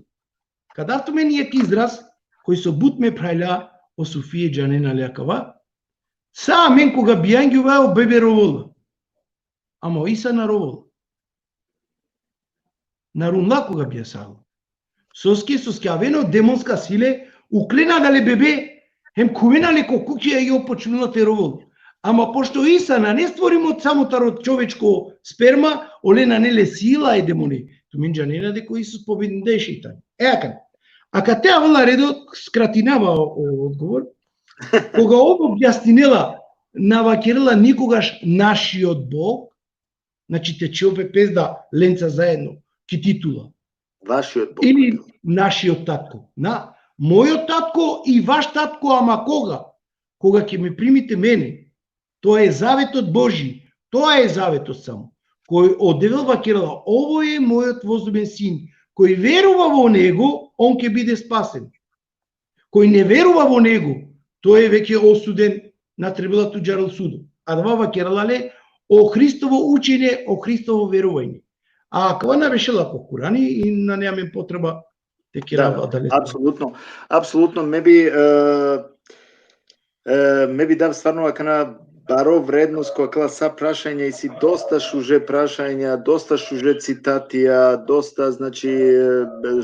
Кадавто ме нијак израз, кој со бут ме прајла о Софија Джанена Лјакава, са мен кога бијангјува бебе ровола. Ама Иса наровола. Нарунла кога бија сала. Соске авено демонска силе, уклена дале бебе, хем кувена леко куќија и опочнила те ровола. Ама пошто Иса на не створимо само таро човечко сперма, олена неле сила и демони. Тумен Джанена дека Исус победен да е шејтан. Акан. А кад теа вала редот скратинава одговор, кога објаснила навакерила никогаш нашиот Бог, значи тече опе пезда ленца заедно, ки титула. Вашиот Бог. Или нашиот татко. На мојот татко и ваш татко, ама кога? Кога ќе ме примите мене. Тоа е заветот Божи. Тоа е заветот само. Кој одевил вакерила, овој е мојот возлюбен син. Кој верува во него, он ќе биде спасен. Кој не верува во него, тој е веќе осуден на требилато џарал судо. А два вакералале о Христово учење, о Христово верување. А кога навешила по Курани и на неаме потреба те керава да лесно. Апсолутно. Апсолутно ме би дав стварно акана баро вредност која класа прашања и си доста шуже прашања, доста шуже цитатија, доста, значи,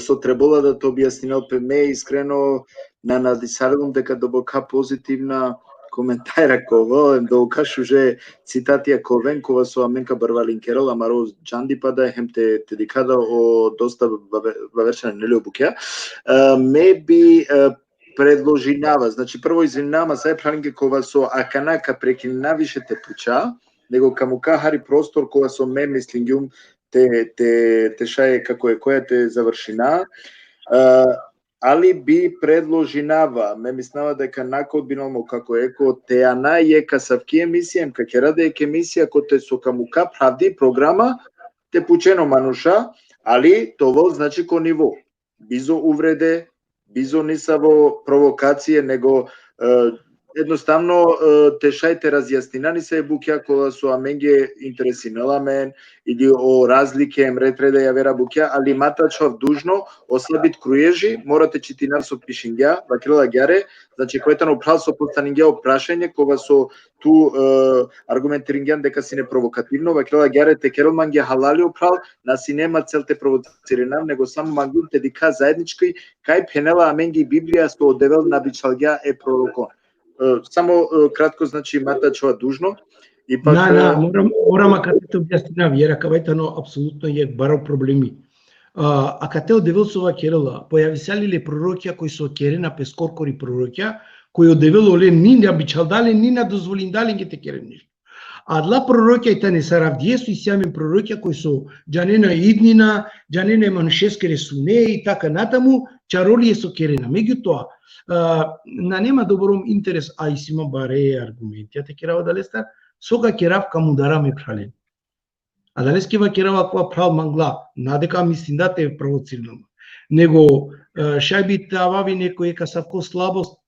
со требола да те објаснил пе ме, искрено, на надисарилум дека добока позитивна коментајра кова, да укашуже цитатија ковенкова со Аменка Барвалин-Керол, амаро Джанди пада, хем те дикада о доста ваверчана нели обукја. Ме би предложинава, значи прво извинава се планинге кога со аканака прекинавише те пуча, него каму кахари простор кога со ме мислингјум те шаје како е која те завршина, али би предложинава, ме мислава дека накод биномо како еко теана е касавки емисија, како раде е емисија кој те со каму ка правди програма, те пучено мануша, али тоа значи ко ниво, бизо увреде, бизо не са во провокација, него едноставно те шајте разјаснинани се буќа кога со аменге интересинеламен или о разлике ретреда ја вера буќа, али матачов дужно ослабит круежи, морате читинар со пишингја, вакрила гјаре, значи којтано прал со постанингја опрашање, кога со ту аргументирингјан дека си не провокативно, вакрила гјаре те керелман ги халали опрал, на си нема цел те провоциринар, него само мангун те дика заеднички, кај пенела аменги Библија со одевел на бичалгја е пророкон. Само кратко, значи, матачова дужно. Ипак... Морам акате те објаснина вјера, кавајтано апсолутно е баро проблеми. Акате одевел со ова керела, појави се лиле пророќа кои со керена пескоркори пророќа, кои одевел оле ни на бичалдале, ни на дозволиндале ги те керен нешто. Адла пророќа и тане саравдие со исјамен пророќа кои со џанена иднина, џанена манушеске ресуне и така натаму, чаролие со керена. Меѓутоа, на нема добром интерес, а и сима баре аргументи, а те керава далеста, сога керав каму дараме прален. А далески ва керава која прал мангла, надека мислим да те провоцирам. Него шајби тавави некој ека савко слабост,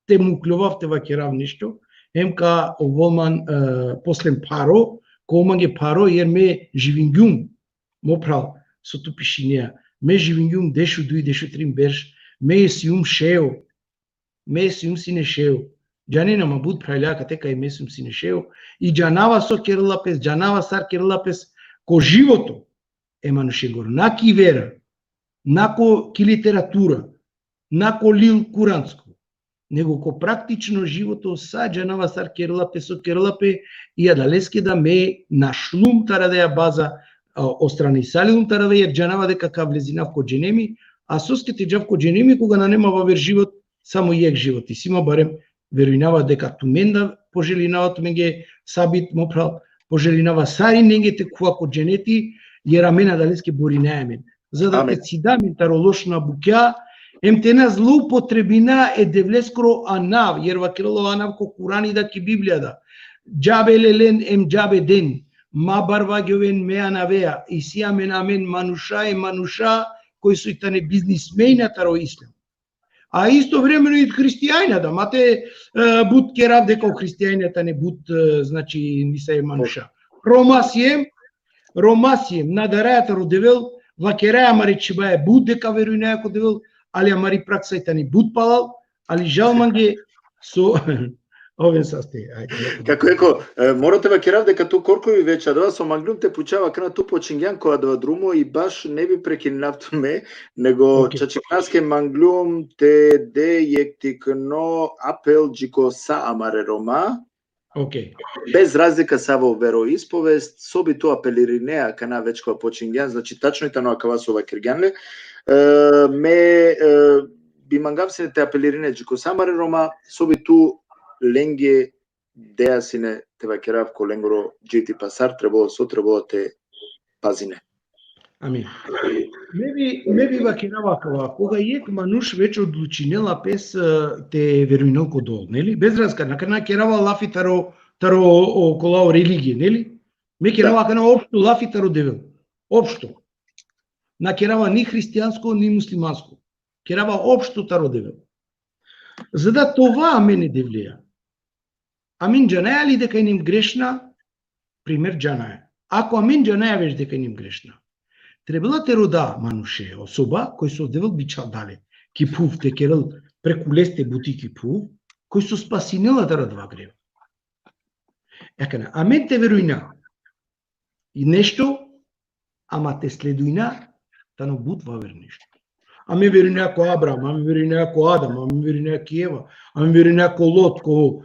те му клювавте ва керав нешто, емка оволман послен паро, команге паро, јер ме живингјум мо прал, со ту пишинеа, ме живингјум дешу дуи, дешу трим берш, ме есиум шео, ме есиум сине шео, џанина ма буд прајляка тека и месум сине шео, и џанава со керелапес, џанава сар керелапес, ко живото, ема нушегор, наки вера, нако ки литература, нако лил куранско, него ко практично живото са џанава сар керелапе со керелапе, и адалески да ме нашлум тара да ја база, острани салилум тара да ја џанава дека ка влезинав ко дженеми, а соскете џав ко дженеми кога на нема вер живот, само јек живот. И сима барем веруинава дека туменда пожелинава, туменге сабит мопрал, пожелинава сари ненге те куа ко дженети, јер амена далеске бори најамен. За да те цидамин таролошна букја, емтена злоупотребина е девлескро анав, јер вакело анав ко Курани да ки Библија да. Џабе лелен ем џабе ден, ма барвагјовен ме анавеа, и си амен мануша, кои су итане бизнисмени таро ислам. А исто времено и христијања да, мате буд керав дека христијањата не буд, значи ни се мануша. Ромасием на дарајата родевел, вакераја мари чибаја буд дека верујнаја ко девел, али амари праксајта ни буд палал, али жалманге со овен састе. Како еко, морате ва керав дека ту коркови веча да со магнум те пучава кана ту почингјан која да друмо и баш не би прекинавто ме, него чачикнаске манглум те де јектикно апел джико са амаре рома. Без разлика са во вероисповест, соби ту апелиринеа кана вечкова почингјан, значи тачно и тано акава со ова киргјанле, ме би мангав се те апелирине джико са амаре рома, соби ту ленге деасине те вакерав ко ленгоро джити пасар требало те пазине. Амин. Ме би вакерава кога јек мануш веќе одлучинела пес те веруинел ко дол, нели? Без разлика, на керава лафи таро околао религија, нели? Ме керава кана општо лафи таро девел. Општо. На керава ни христијанско, ни муслиманско. Керава општо таро девел. За да това мене девлеја. Амин џанаја ли дека ним грешна? Пример џанаја. Ако амин џанаја веш дека ним грешна, требала те рода мануше, особа кој со девел бичалдале, ки пув те керел преку лесте бутики пув, кој со спасинела да радва грев. Екана, амен те верујна и нешто, ама те следујна, тано бутва вер нешто. Аме верујна ко Абрам, аме верујна ко Адам, аме верујна ко Ева, аме верујна ко Лот, ко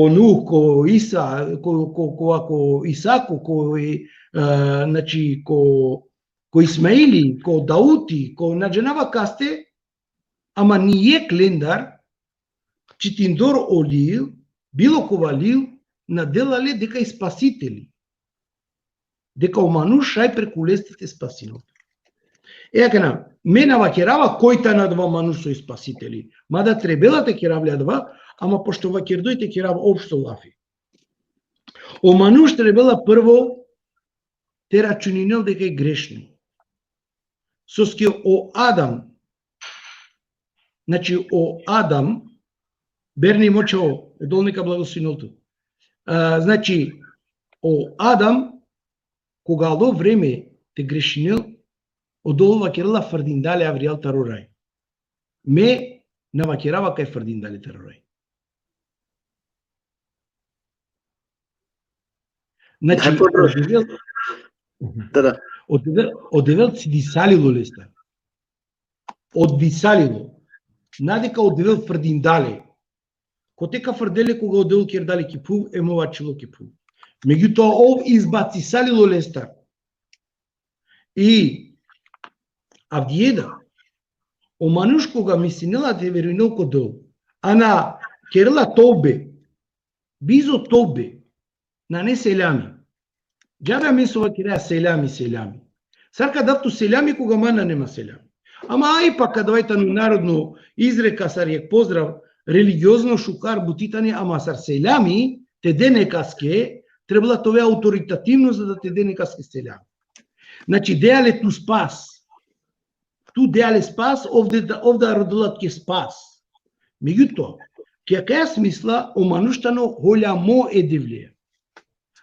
Нух, ко Иса, ко Исако, значи ко Исмаили, ко Даути, ко наџанава касте, ама ние клендар, читиндор олил, било ковалил, наделале дека и спасители. Дека омануш шај преку лестите спасинот. Екана, мена вакерава којта на два мануш со и спасители. Мада требела те керавлја два, ама пошто вакердој те керав општо лафи. О мануш требела прво те рачунинел дека е грешни. Соске о Адам, значи о Адам, берни мочао Одолника благословеното. Значи, о Адам, когато време те грешинил, одолу вакерала фърдиндале авриал тарорай. Ме навакерава кай фърдиндале тарорай. Значи, одевел си дисалило леста. Оддисалило. Надека одевел фърдиндале. Котека фърделе кога одел кердале кипу, емовачило кипу. Меѓутоа ов избацисалило леста. И Авдиеда, о мануш кога мислинела те веринил кодол, ана керела тобе, бизо тобе, на не селями. Джабе мислова керея селями. Сарка дату селями кога мана нема селями. Ама ај па кадвајтану народно изрека сарјек поздрав, религиозно шукар бутитани, ама сар селями, те денекаске, требала това авторитативно за да те денекаске селями. Значи, деале ту спас. Ту деале спас, овда родилат ке спас. Меѓутоа, ке каја смисла, омануштано голямо е девлеја.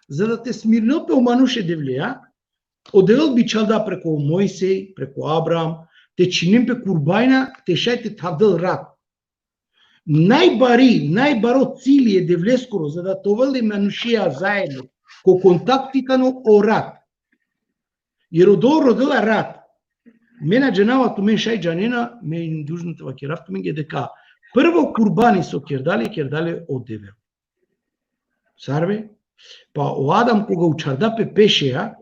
За да те смирнопе омануш е девлеја, одевел бичалда преко Мојсей, преко Абрам, те чинимпе курбајна, те шајте тавдел рад. Најбаро цили е девлескоро, за да товели манушија заедно, ко контактитано о рад. Jer odol rodila rat. Mena dženava tu men šaj džanena, men dužnata vakiraftu men дека prvo kurbani so kerdale odevел. Сарбе? Па о Адам кога учардапе пешеја,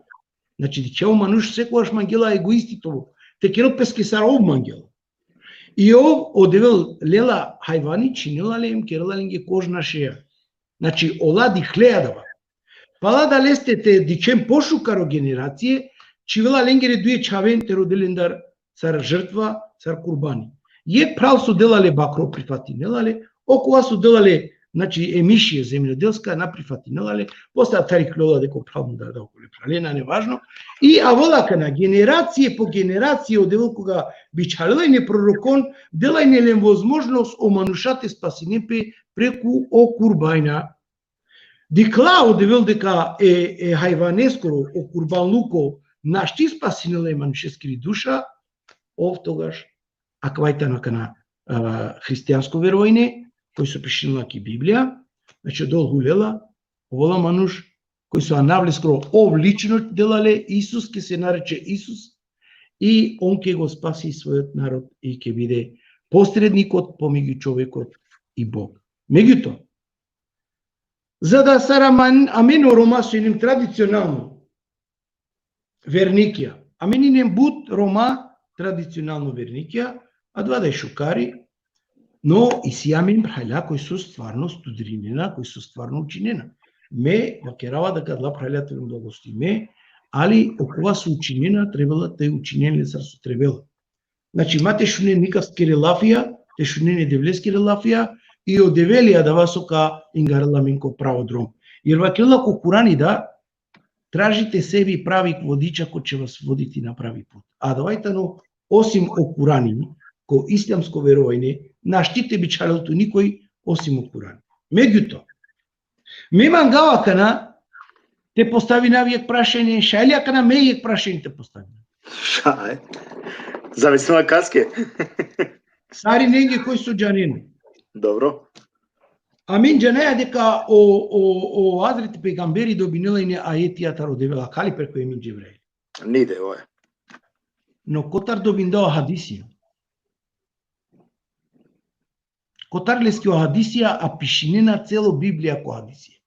значи дичео мануш секогаш мангела егоистито, те керо пескесар ов мангела. И ов одевел лела хајвани, чинила лем, керала ленге кожна шеја. Значи олади хлејадава. Пала да лесте те дичем пошукаро генерације, чивела ленгере дуе чавен те роделендар сар жртва, сар курбани. Е прав со делале бакро прифатинелале, окола со делале, значи емишија земјоделска наприфатинелале, после тариклола деко правно да околе пралена, неважно. И аволака на генерација по генерација одевел кога бичалела и не пророкон, дела и нелем возможност о манушате спасинепе преку о курбајна. Дикла одевел дека е хајванескоро о курбанлуко нашти спасинела и манушескири душа, ов тогаш аквајтанака на христијанско верување, кој се пишинала ки Библија, значи дол гулела, овола мануш, кој се навлескро ов лично делале, Исус ке се нарече Исус, и он ке го спаси својот народ и ке биде посредникот помеѓу човекот и Бог. Меѓутоа, за да сараман амено рома со ним традиционално верникија, амени нем буд рома традиционално верникија, а два да шукари, но и си амин прхајля кој со стварно студринена, кој со стварно учинена. Ме вакерава да кадла прхајлята им благости ме, али окова со учинена требала да ја учинен лесар со требела. Значи мате шунен никак керелафија, те шунен е девлески релафија, и одевелија да васока ингарала минко право дром. Jer вакерла ко Курани да тражите себе прави водича кој ќе вас водити на прави пут. А давајтано, осим о Курани, ко ислямско верување, наштите бичалелто никој осим о Курани. Меѓутоа, ме мангавакана те постави навијек прашање, шајлијакана мејек прашање те постави. Ша е? Зависима каске. Сари неге кој со џанено. Добро. Амин џанеја дека о Азрите пегамбери добинела и не аетијата родевела, кали преко емин джевреј. Ниде, ој. Но котар добиндao хадисија. Котар лески о хадисија, а пишинена цело Библија ко хадисија.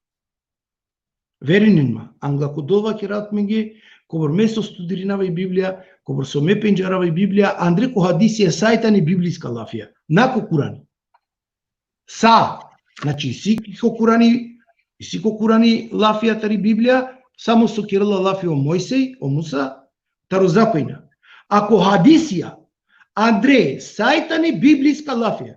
Вериненма, англако долва ке рад меге, кобор место студиринава и Библија, кобор со ме пенџарава и Библија, андре ко хадисија сајта не библиска лафија, нако Курани. Са, значи си ко Курани лафија тари Библија, само со керела лафија о Мојсей, о Муса, тарозакојна. Ако хадисија, андре, сајта не библиска лафија.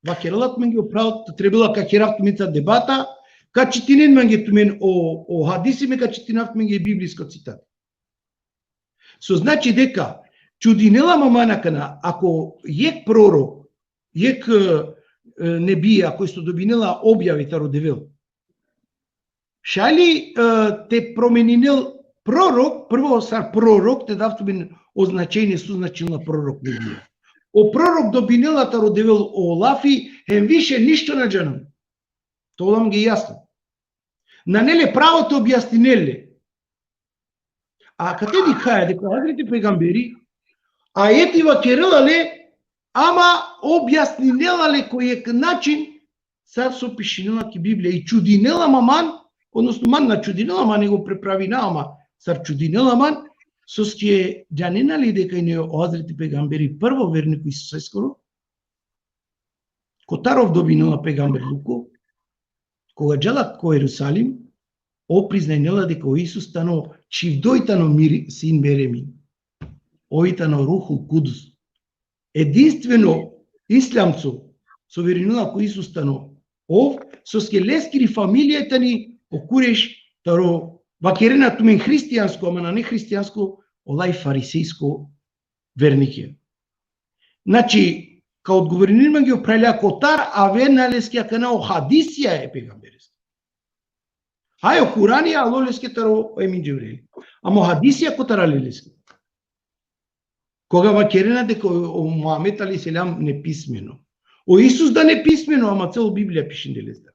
Вакералат мен ги оправат, требала ка керавт меца дебата, ка читинен мен ги тумен о хадиси ме ка читинавт мен ги библиска цитат. Со значи дека чудинела маманакана, ако јек пророк, јек небија кој што добинела објави таро девел. Шали те променинел пророк, прво сар пророк, те давтубин означение сузначилна пророк небија. О пророк добинела таро девел о лафи, више ништо на джанам. Тоа ги јасно. На неле правото објаснинеле. А каде ди каја дека Хазрети пегамбери, а етива керелале, ама објаснинелале кој е начин сар со пишинела ки Библија и чудинела маман, односно ман на чудинела ман него преправина, ама сар чудинела ман, со ске джаненали дека и не Хазрети пегамбери прво вернико Исуса искоро, Котаров добинела пегамбер Луко, кога джалак ко Ерусалим, опризнајнела дека Исус тано чивдојтано син Меремин, ојтано Рухул Кудус. Единствено ислямцо со веринила ко Исус тано со ске лескири фамилијата ни окуреш таро вакерена тумен христијанско, ама на не христијанско, олај фарисејско вернике. Значи, као одговоренима ги опрајля Котар, а верна лескија канао хадисија е пегамберис. Ајо Куранија, ало леске таро емин Джеврели. Амо хадисија Котара леске. Кога вакерена дека о Муамет алейхиселам неписмено. О Исус да неписмено, ама цел Библија пишен леста.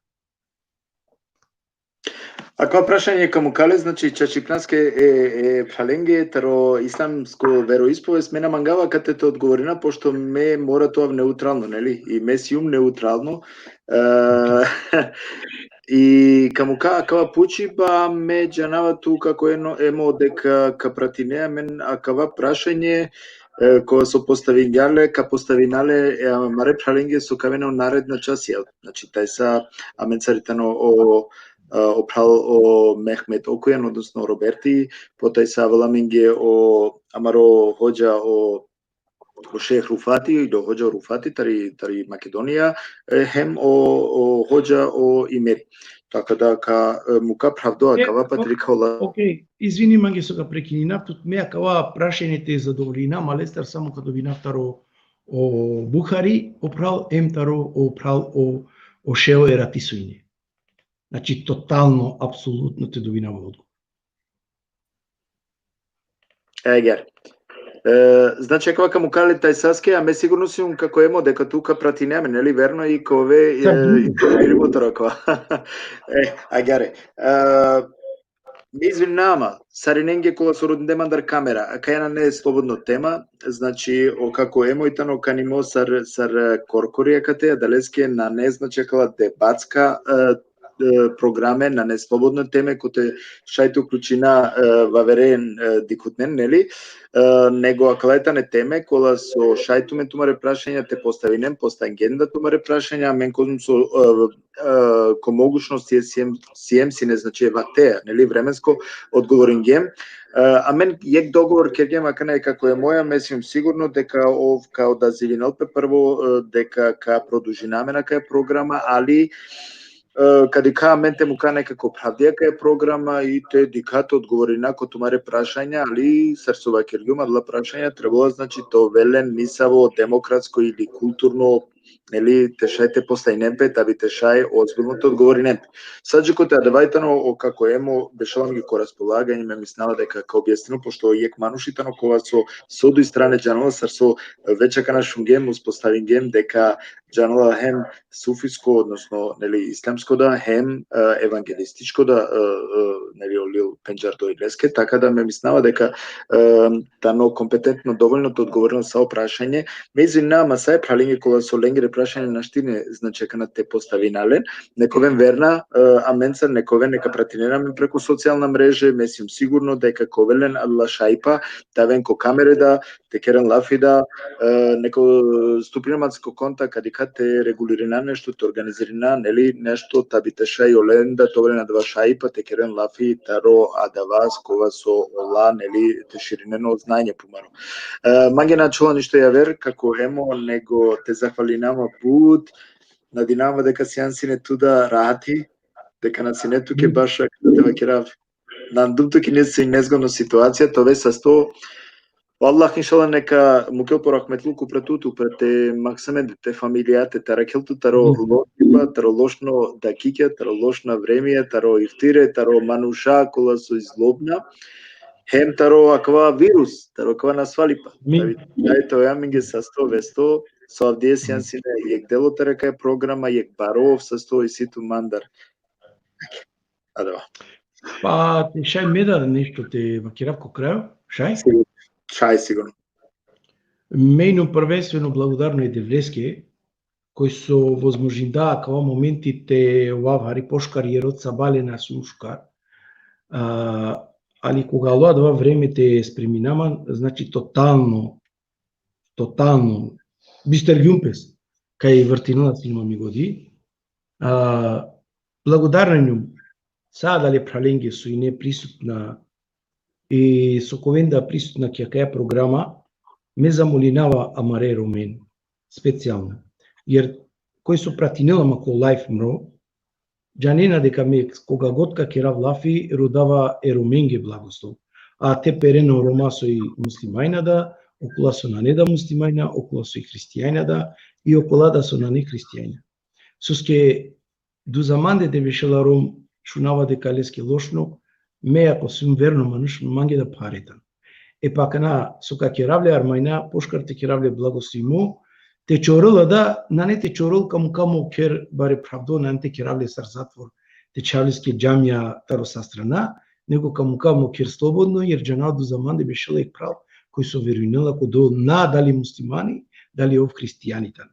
Ако прашање каму кале, значи чачипнаске е фаленге таро исламско вероисповест, мене мангава кате те одговорина, пошто ме мора тоа неутрално, нели? И месиум неутрално. И каму кава пучи, ба ме джанава ту како емо дека ка прати неа мен, а кава прашање кога со поставинале, ка поставинале маре фаленге со кавено наредна часија. Значи, тај са аменцаритано о Мехмет Окујан, односно Роберти, потај са Валаминге о Амаро хоџа о Шех Руфати, и до хоџа Руфати, тари Македонија, хем о хоџа о Имери. Така да мука правдоа кава патрикола. Океј, извини манге со га прекининав, тут меа кава прашањето е задоволина, малестар само као добинав таро о Бухари, опрал таро опрал о Шео Ератисуине. Значи, тотално, апсолутно те добинава одговор. Егер. Значи, кога му кале тај саске, а ме сигурно сум како емо дека тука прати неме, нели верно и кове и мотора. Агаре. Ме извинама, сариненге кола со родендемандар камера, а кајна не е слободно тема, значи, о како емојтано канимо сар коркорија кате, далеске на не значекала дебатска програме на неслободно теме, коте шајте уклучина ваверен дикутнен, нели? Него акалетане теме, кола со шајтуме тумаре прашања те поставинем, постангенда тумаре прашања, мен козум со ко могушности сием си не значи ватеа, нели, временско одговорингем. А мен јек договор ке гем, ака не како е моја, месим сигурно дека као да зеленопе прво, дека ка продужинаме на кај програма, али каде менте му некако правдија кај програма и те дикате одговори на тумаре прашања, али срсова кергјума дла прашања требало, значи, то велен, мисаво, демократско или културно, нели, те шајте постајнемпе, да би те шај озбилно те одговори немпе. Саджико те адавајтано, како емо, бешалам ги ко располагање, ме миснава дека ка објаснено, пошто јек манушитано кога со соду и стране джанова, срсо вечека на шунгем, успоставингем, дека джанова хем суфиско, односно, нели, исламско да, хем евангелистичко да, нели, олил пенџардо и леске, така да ме миснава дека тано компетентно доволно те одговорено са прашање. Ме извинувам, са е пралинге кола со ленгере прашање на штине значекана те поставинален, нековен верна, а менца нековен нека пратинераме преку социјална мрежа, месим сигурно дека ковелен адла шајпа, тавен ко камере да, текерен лафида, неко ступинаматско конта кадика те регулирана нешто, те организирана, нели, нешто, табите шај оленда, товре на два шајпа, текерен лафи, таро, адава, скова со ола, нели, те ширинено знање помаро. Манге начула ништо ја вер, како емо, него те захвалинама пут, надинама дека сијансине туда рати, дека на синету ке баша да те вакерав. Нандум туки не се незгодно ситуација, тове са сто Wallah inshallah neka mukil rahmetluk upratutu prete Максиме те фамилијате таракелту таро лошива, таро лошно дакике, таро лошна време, таро ифтире, таро мануша кола со излобна. Hem таро аква вирус, таро аква насвалипа. Дајто јаминге са 100 со авдиесијан сине јек дело тарака програма, јек баров са 100 и ситу мандар. Адава. Па, шај меда нешто те вакирав ко крај, шај? Шај сигурно. Мејно првенствено благодарно и Девлеске, кој со возможинда као моментите оваа хари пошкар јерот сабалена сушкар. Али кога лоа два времете спреминаман, значи тотално бистер јумпес кај вртинала синима ми годи. Благодарен сега дали праленге со и не присутна и со ковенда присутна ќе каја програма, ме замолинава Амаре Ромен специјално. Јер кој со пратинела мако лайф мро, џанена дека ме кога готка керав лафи родава Ероменге благослов. А те перено рома со и муслимајнада, окула со нанеда муслимајна, окула со и христијајнада и окулада со на не христијајна. Соске до заманде де вешела ром шунава дека леске лошно, ме ако сум верно мануш манге да паретан. Пака на сока керавле армајна, пошкарте керавле благословимо, те чорила да, на не те чорил каму кер баре правдо, на не те керавле сар затвор, те чавлиске џамија таро са страна, него каму кер слободно, јер џанал до заманде бешела ек прав, кој со веруинела кодо на дали муслимани, дали ов христијаните.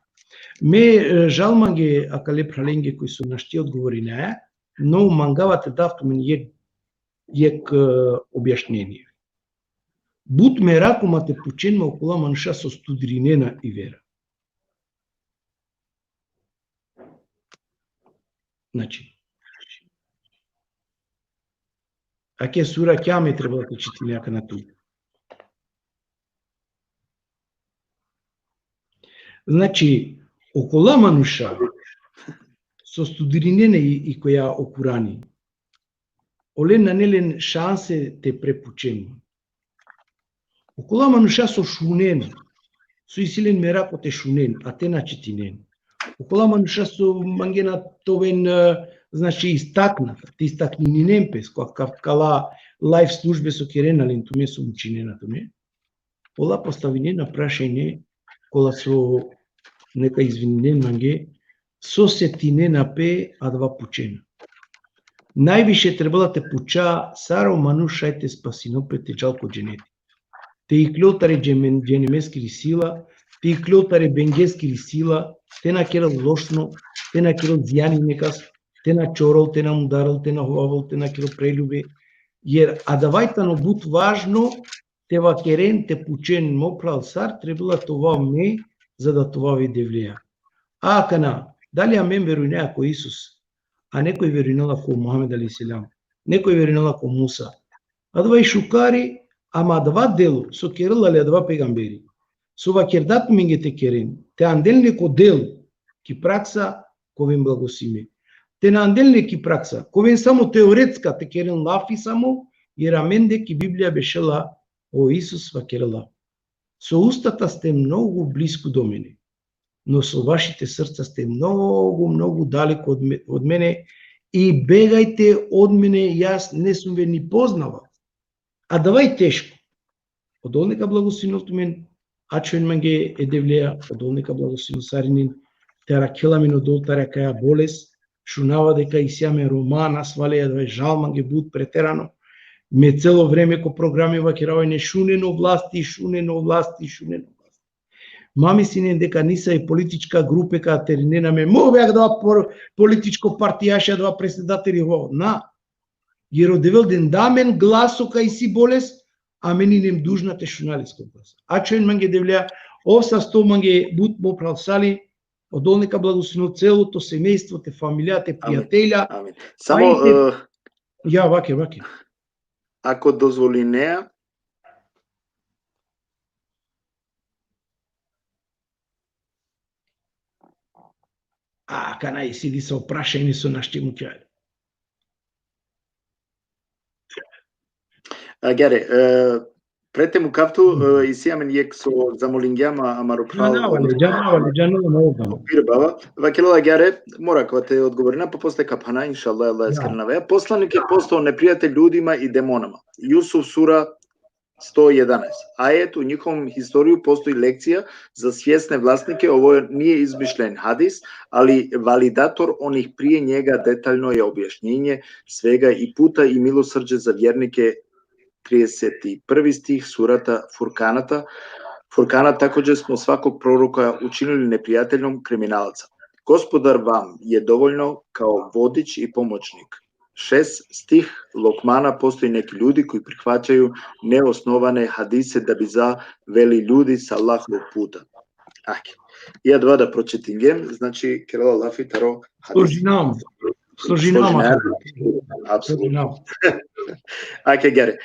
Ме жал манге акале праленге кој со нашти одговори на но мангавате давто мен јек објашнение. Бут ме ракума те пученма окула мануша со студринена и вера. Значи, аке сура ќаме треба да чити някака на тук. Значи, окула мануша со студринена и која окурани, олен на нелен шансе те препученма. Окула мануша со шунен, со исилен мерако те шунен, а те начитинен. Окула мануша со мангена товен, значи истакната, те истакнининен пес, која кала лайф службе со керенален туме со учинена туме, пола поставинена прашање, кола со нека извинен манге, со сетинена пе, а два пучена. Највише требала те пуча, саро манушајте спасино те джалко дженети. Те и клјотаре дженемески рисила, те и клјотаре бенгески рисила, те на керал лошно, те на керал зјани некас, те на чорал, те на ударал, те на ховавал, те на керал прелюбе. Јер адавајтано бут важно, те ва керен, те пучен мопрал сар, требала това ме, за да това ви девлеја. А кана, дали амен верујнеа ко Исус, а некој верујнела ко Мухамед алейхиселам, некој верујнела ко Муса. А два и шукари, ама два делу, со керелале два пегамбери. Со ва кердат минге те керен, те анделне ко дел, ки пракса, ковен благосиме. Те на анделне ки пракса, ковен само теоретска, те керен лафи само, јер аменде ки Библија бешела о Исус ва керела. Со устата сте многу близко до мене, но со вашите срца сте многу далеко од мене и бегајте од мене, јас не сум ве ни познавал. А давај тешко. Одолнека благословението мен, ачоен манге е девлеја, одолнека благословено саринин, теракела мен одолтаря каја болест, шунава дека и сјаме романа свалеја да жал манге буд претерано, ме цело време ко програми вакирај не шунено власти. Мами синен дека ниса и политичка групе каја теринена ме, беа два политичко партијаша, два председатели во, на. Јер одевел ден дамен гласо кај си болест, а мени нем дужна те шуналиско глас. А чоен манге девлеја, овса сто манге бут мо правсали, одолнека благословено целото семејство, те фамилија, те пријателја. Амин. Само ја ваке. Ако дозволи неа, канај сиди се опрашајни со нашите муќаји. Гере, Прете му кафту и сиамен јек со замолингјама амаро право. Леѓано на овamo. Бава, вакелала гјаре, мора кога те одговорина, па после капана, иншалла, Аллах ескернаве. Посланик е постao непријател људима и демонама. Јусуф сура 111. Ајет у нjihovom исторiju постои лекција за свjesne власнике, ово nije измишлен хадис, али валидатор оних прije njega detaljno je objašnjenje svega i puta i milosrđe za vjernike 31. stih surata Furkana, također smo svakog proroka učinili neprijateljom kriminalca. Gospodar vam je dovoljno kao vodič i pomoćnik. 6. stih Lokmana, postoji neki ljudi koji prihvaćaju neosnovane hadise da bi zaveli ljudi sa Allahovog puta. Ja dva da pročitim, znači Kerala Lafi Taro hadis. Služi nam. Apsolutno. Ајке гере.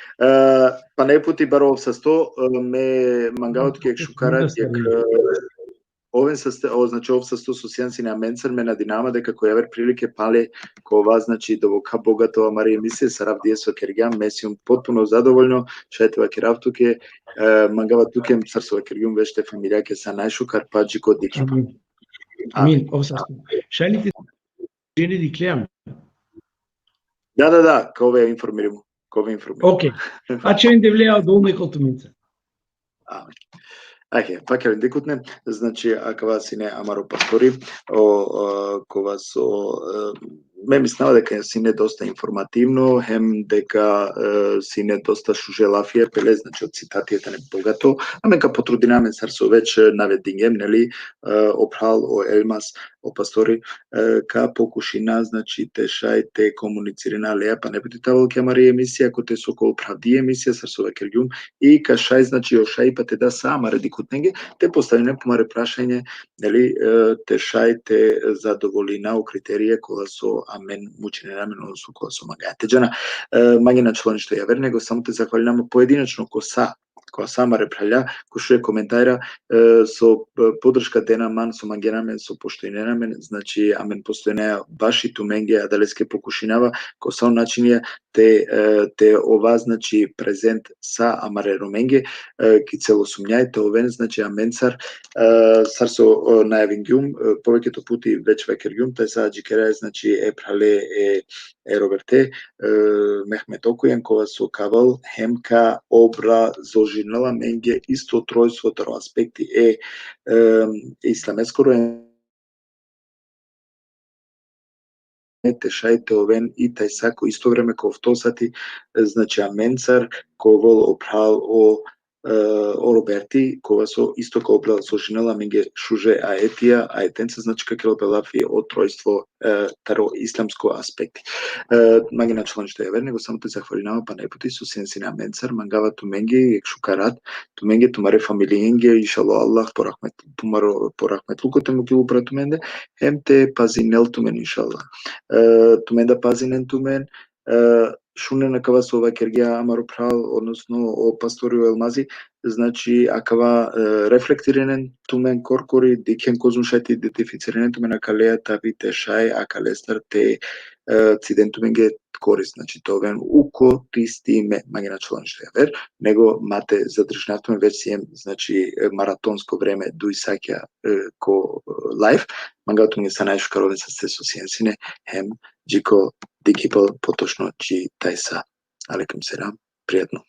Па не пути баров со 100 ме мангаот кек шукарат јак овен со значи ов со 100 со сенси на менцер ме на динама дека кој евер прилике пале кова значи довока богатова Марија мисија сарав диесо кергам месиум потпуно задоволно шајтева керав туке мангава туке сарсова кергум веште фамилија ке са најшукар паджи код екипа. Амин. Шајлите жени ди клеам. Да, кове информирам. Океј. А че не влеа долу неколку минца. Пак ја декутне, значи акава сине амаро пастори, кова со ме мислева дека сине доста информативно, хем дека сине доста шужелафија пеле, значи од цитатијата не богато, а менка потрудинаме сарсо веќе наведингем, нели, опрал о Елмас, о пастори, ка покушина, значи те шај, те комуницирина леја, па не бити тавол ке Марија емисија, ко те сокол правди емисија, сарсо векергјум, и ка шај, значи о шај, па те да сама ради кутнеге, те поставине помаре прашање, нели, те шај, те задоволина у критерија кола со амен мучене рамен, одnosno кола со магајате джана. Мање начало ништо ја верне, го само те захвалинам поединечно која сама реправља, кој коментајра со подршка дена ман со мангенамен, со поштојненамен, значи амен постојнеа баш и туменге, а далеске покушинава, кој со начинија те ова, значи презент са амаре роменге, ки цело сумњајте овен, значи аменцар, сар со најавингјум, повеќето пути веќе векергјум, тај са джикера, значи прале Роберте, Мехмет Окујан, кога со кавал, хемка, обра, зожинала менге, исто тројство, таро аспекти исламескоро те шајте овен и тај сако исто време кој втосати, значи аменцар, кој опрал о Роберти, кога со исто кој опрал со шинела менге шуже аетенца, значи како опелафи од тројство таро исламско аспекти. Маги начало нешто ја верне, го само те захвалинава па непути со сенси на аменцар, мангава туменге, ек шукарат, туменге, тумаре фамилиенге, иншало Аллах, порахмет лукоте му килу пратуменде, хем те пазинел тумен, иншалла. Туменда пазинен тумен, шуне на кава со ова кергија амаро прал, односно о пасторио Елмази, значи акава рефлектиренен тумен коркори, дикен козуншајти идентифициренен тумен акалеја тави те шај, акалестар те циден туменге корис, значи товен уко тистиме, маги начало нешто ја вер, него мате задржнатуме веќе си значи маратонско време дуј саќа ко лайф, мангато ми са најшкаровен са се со сиенсине, хем джико дикипал поточно чи тај са. Алейкум селам, пријатно.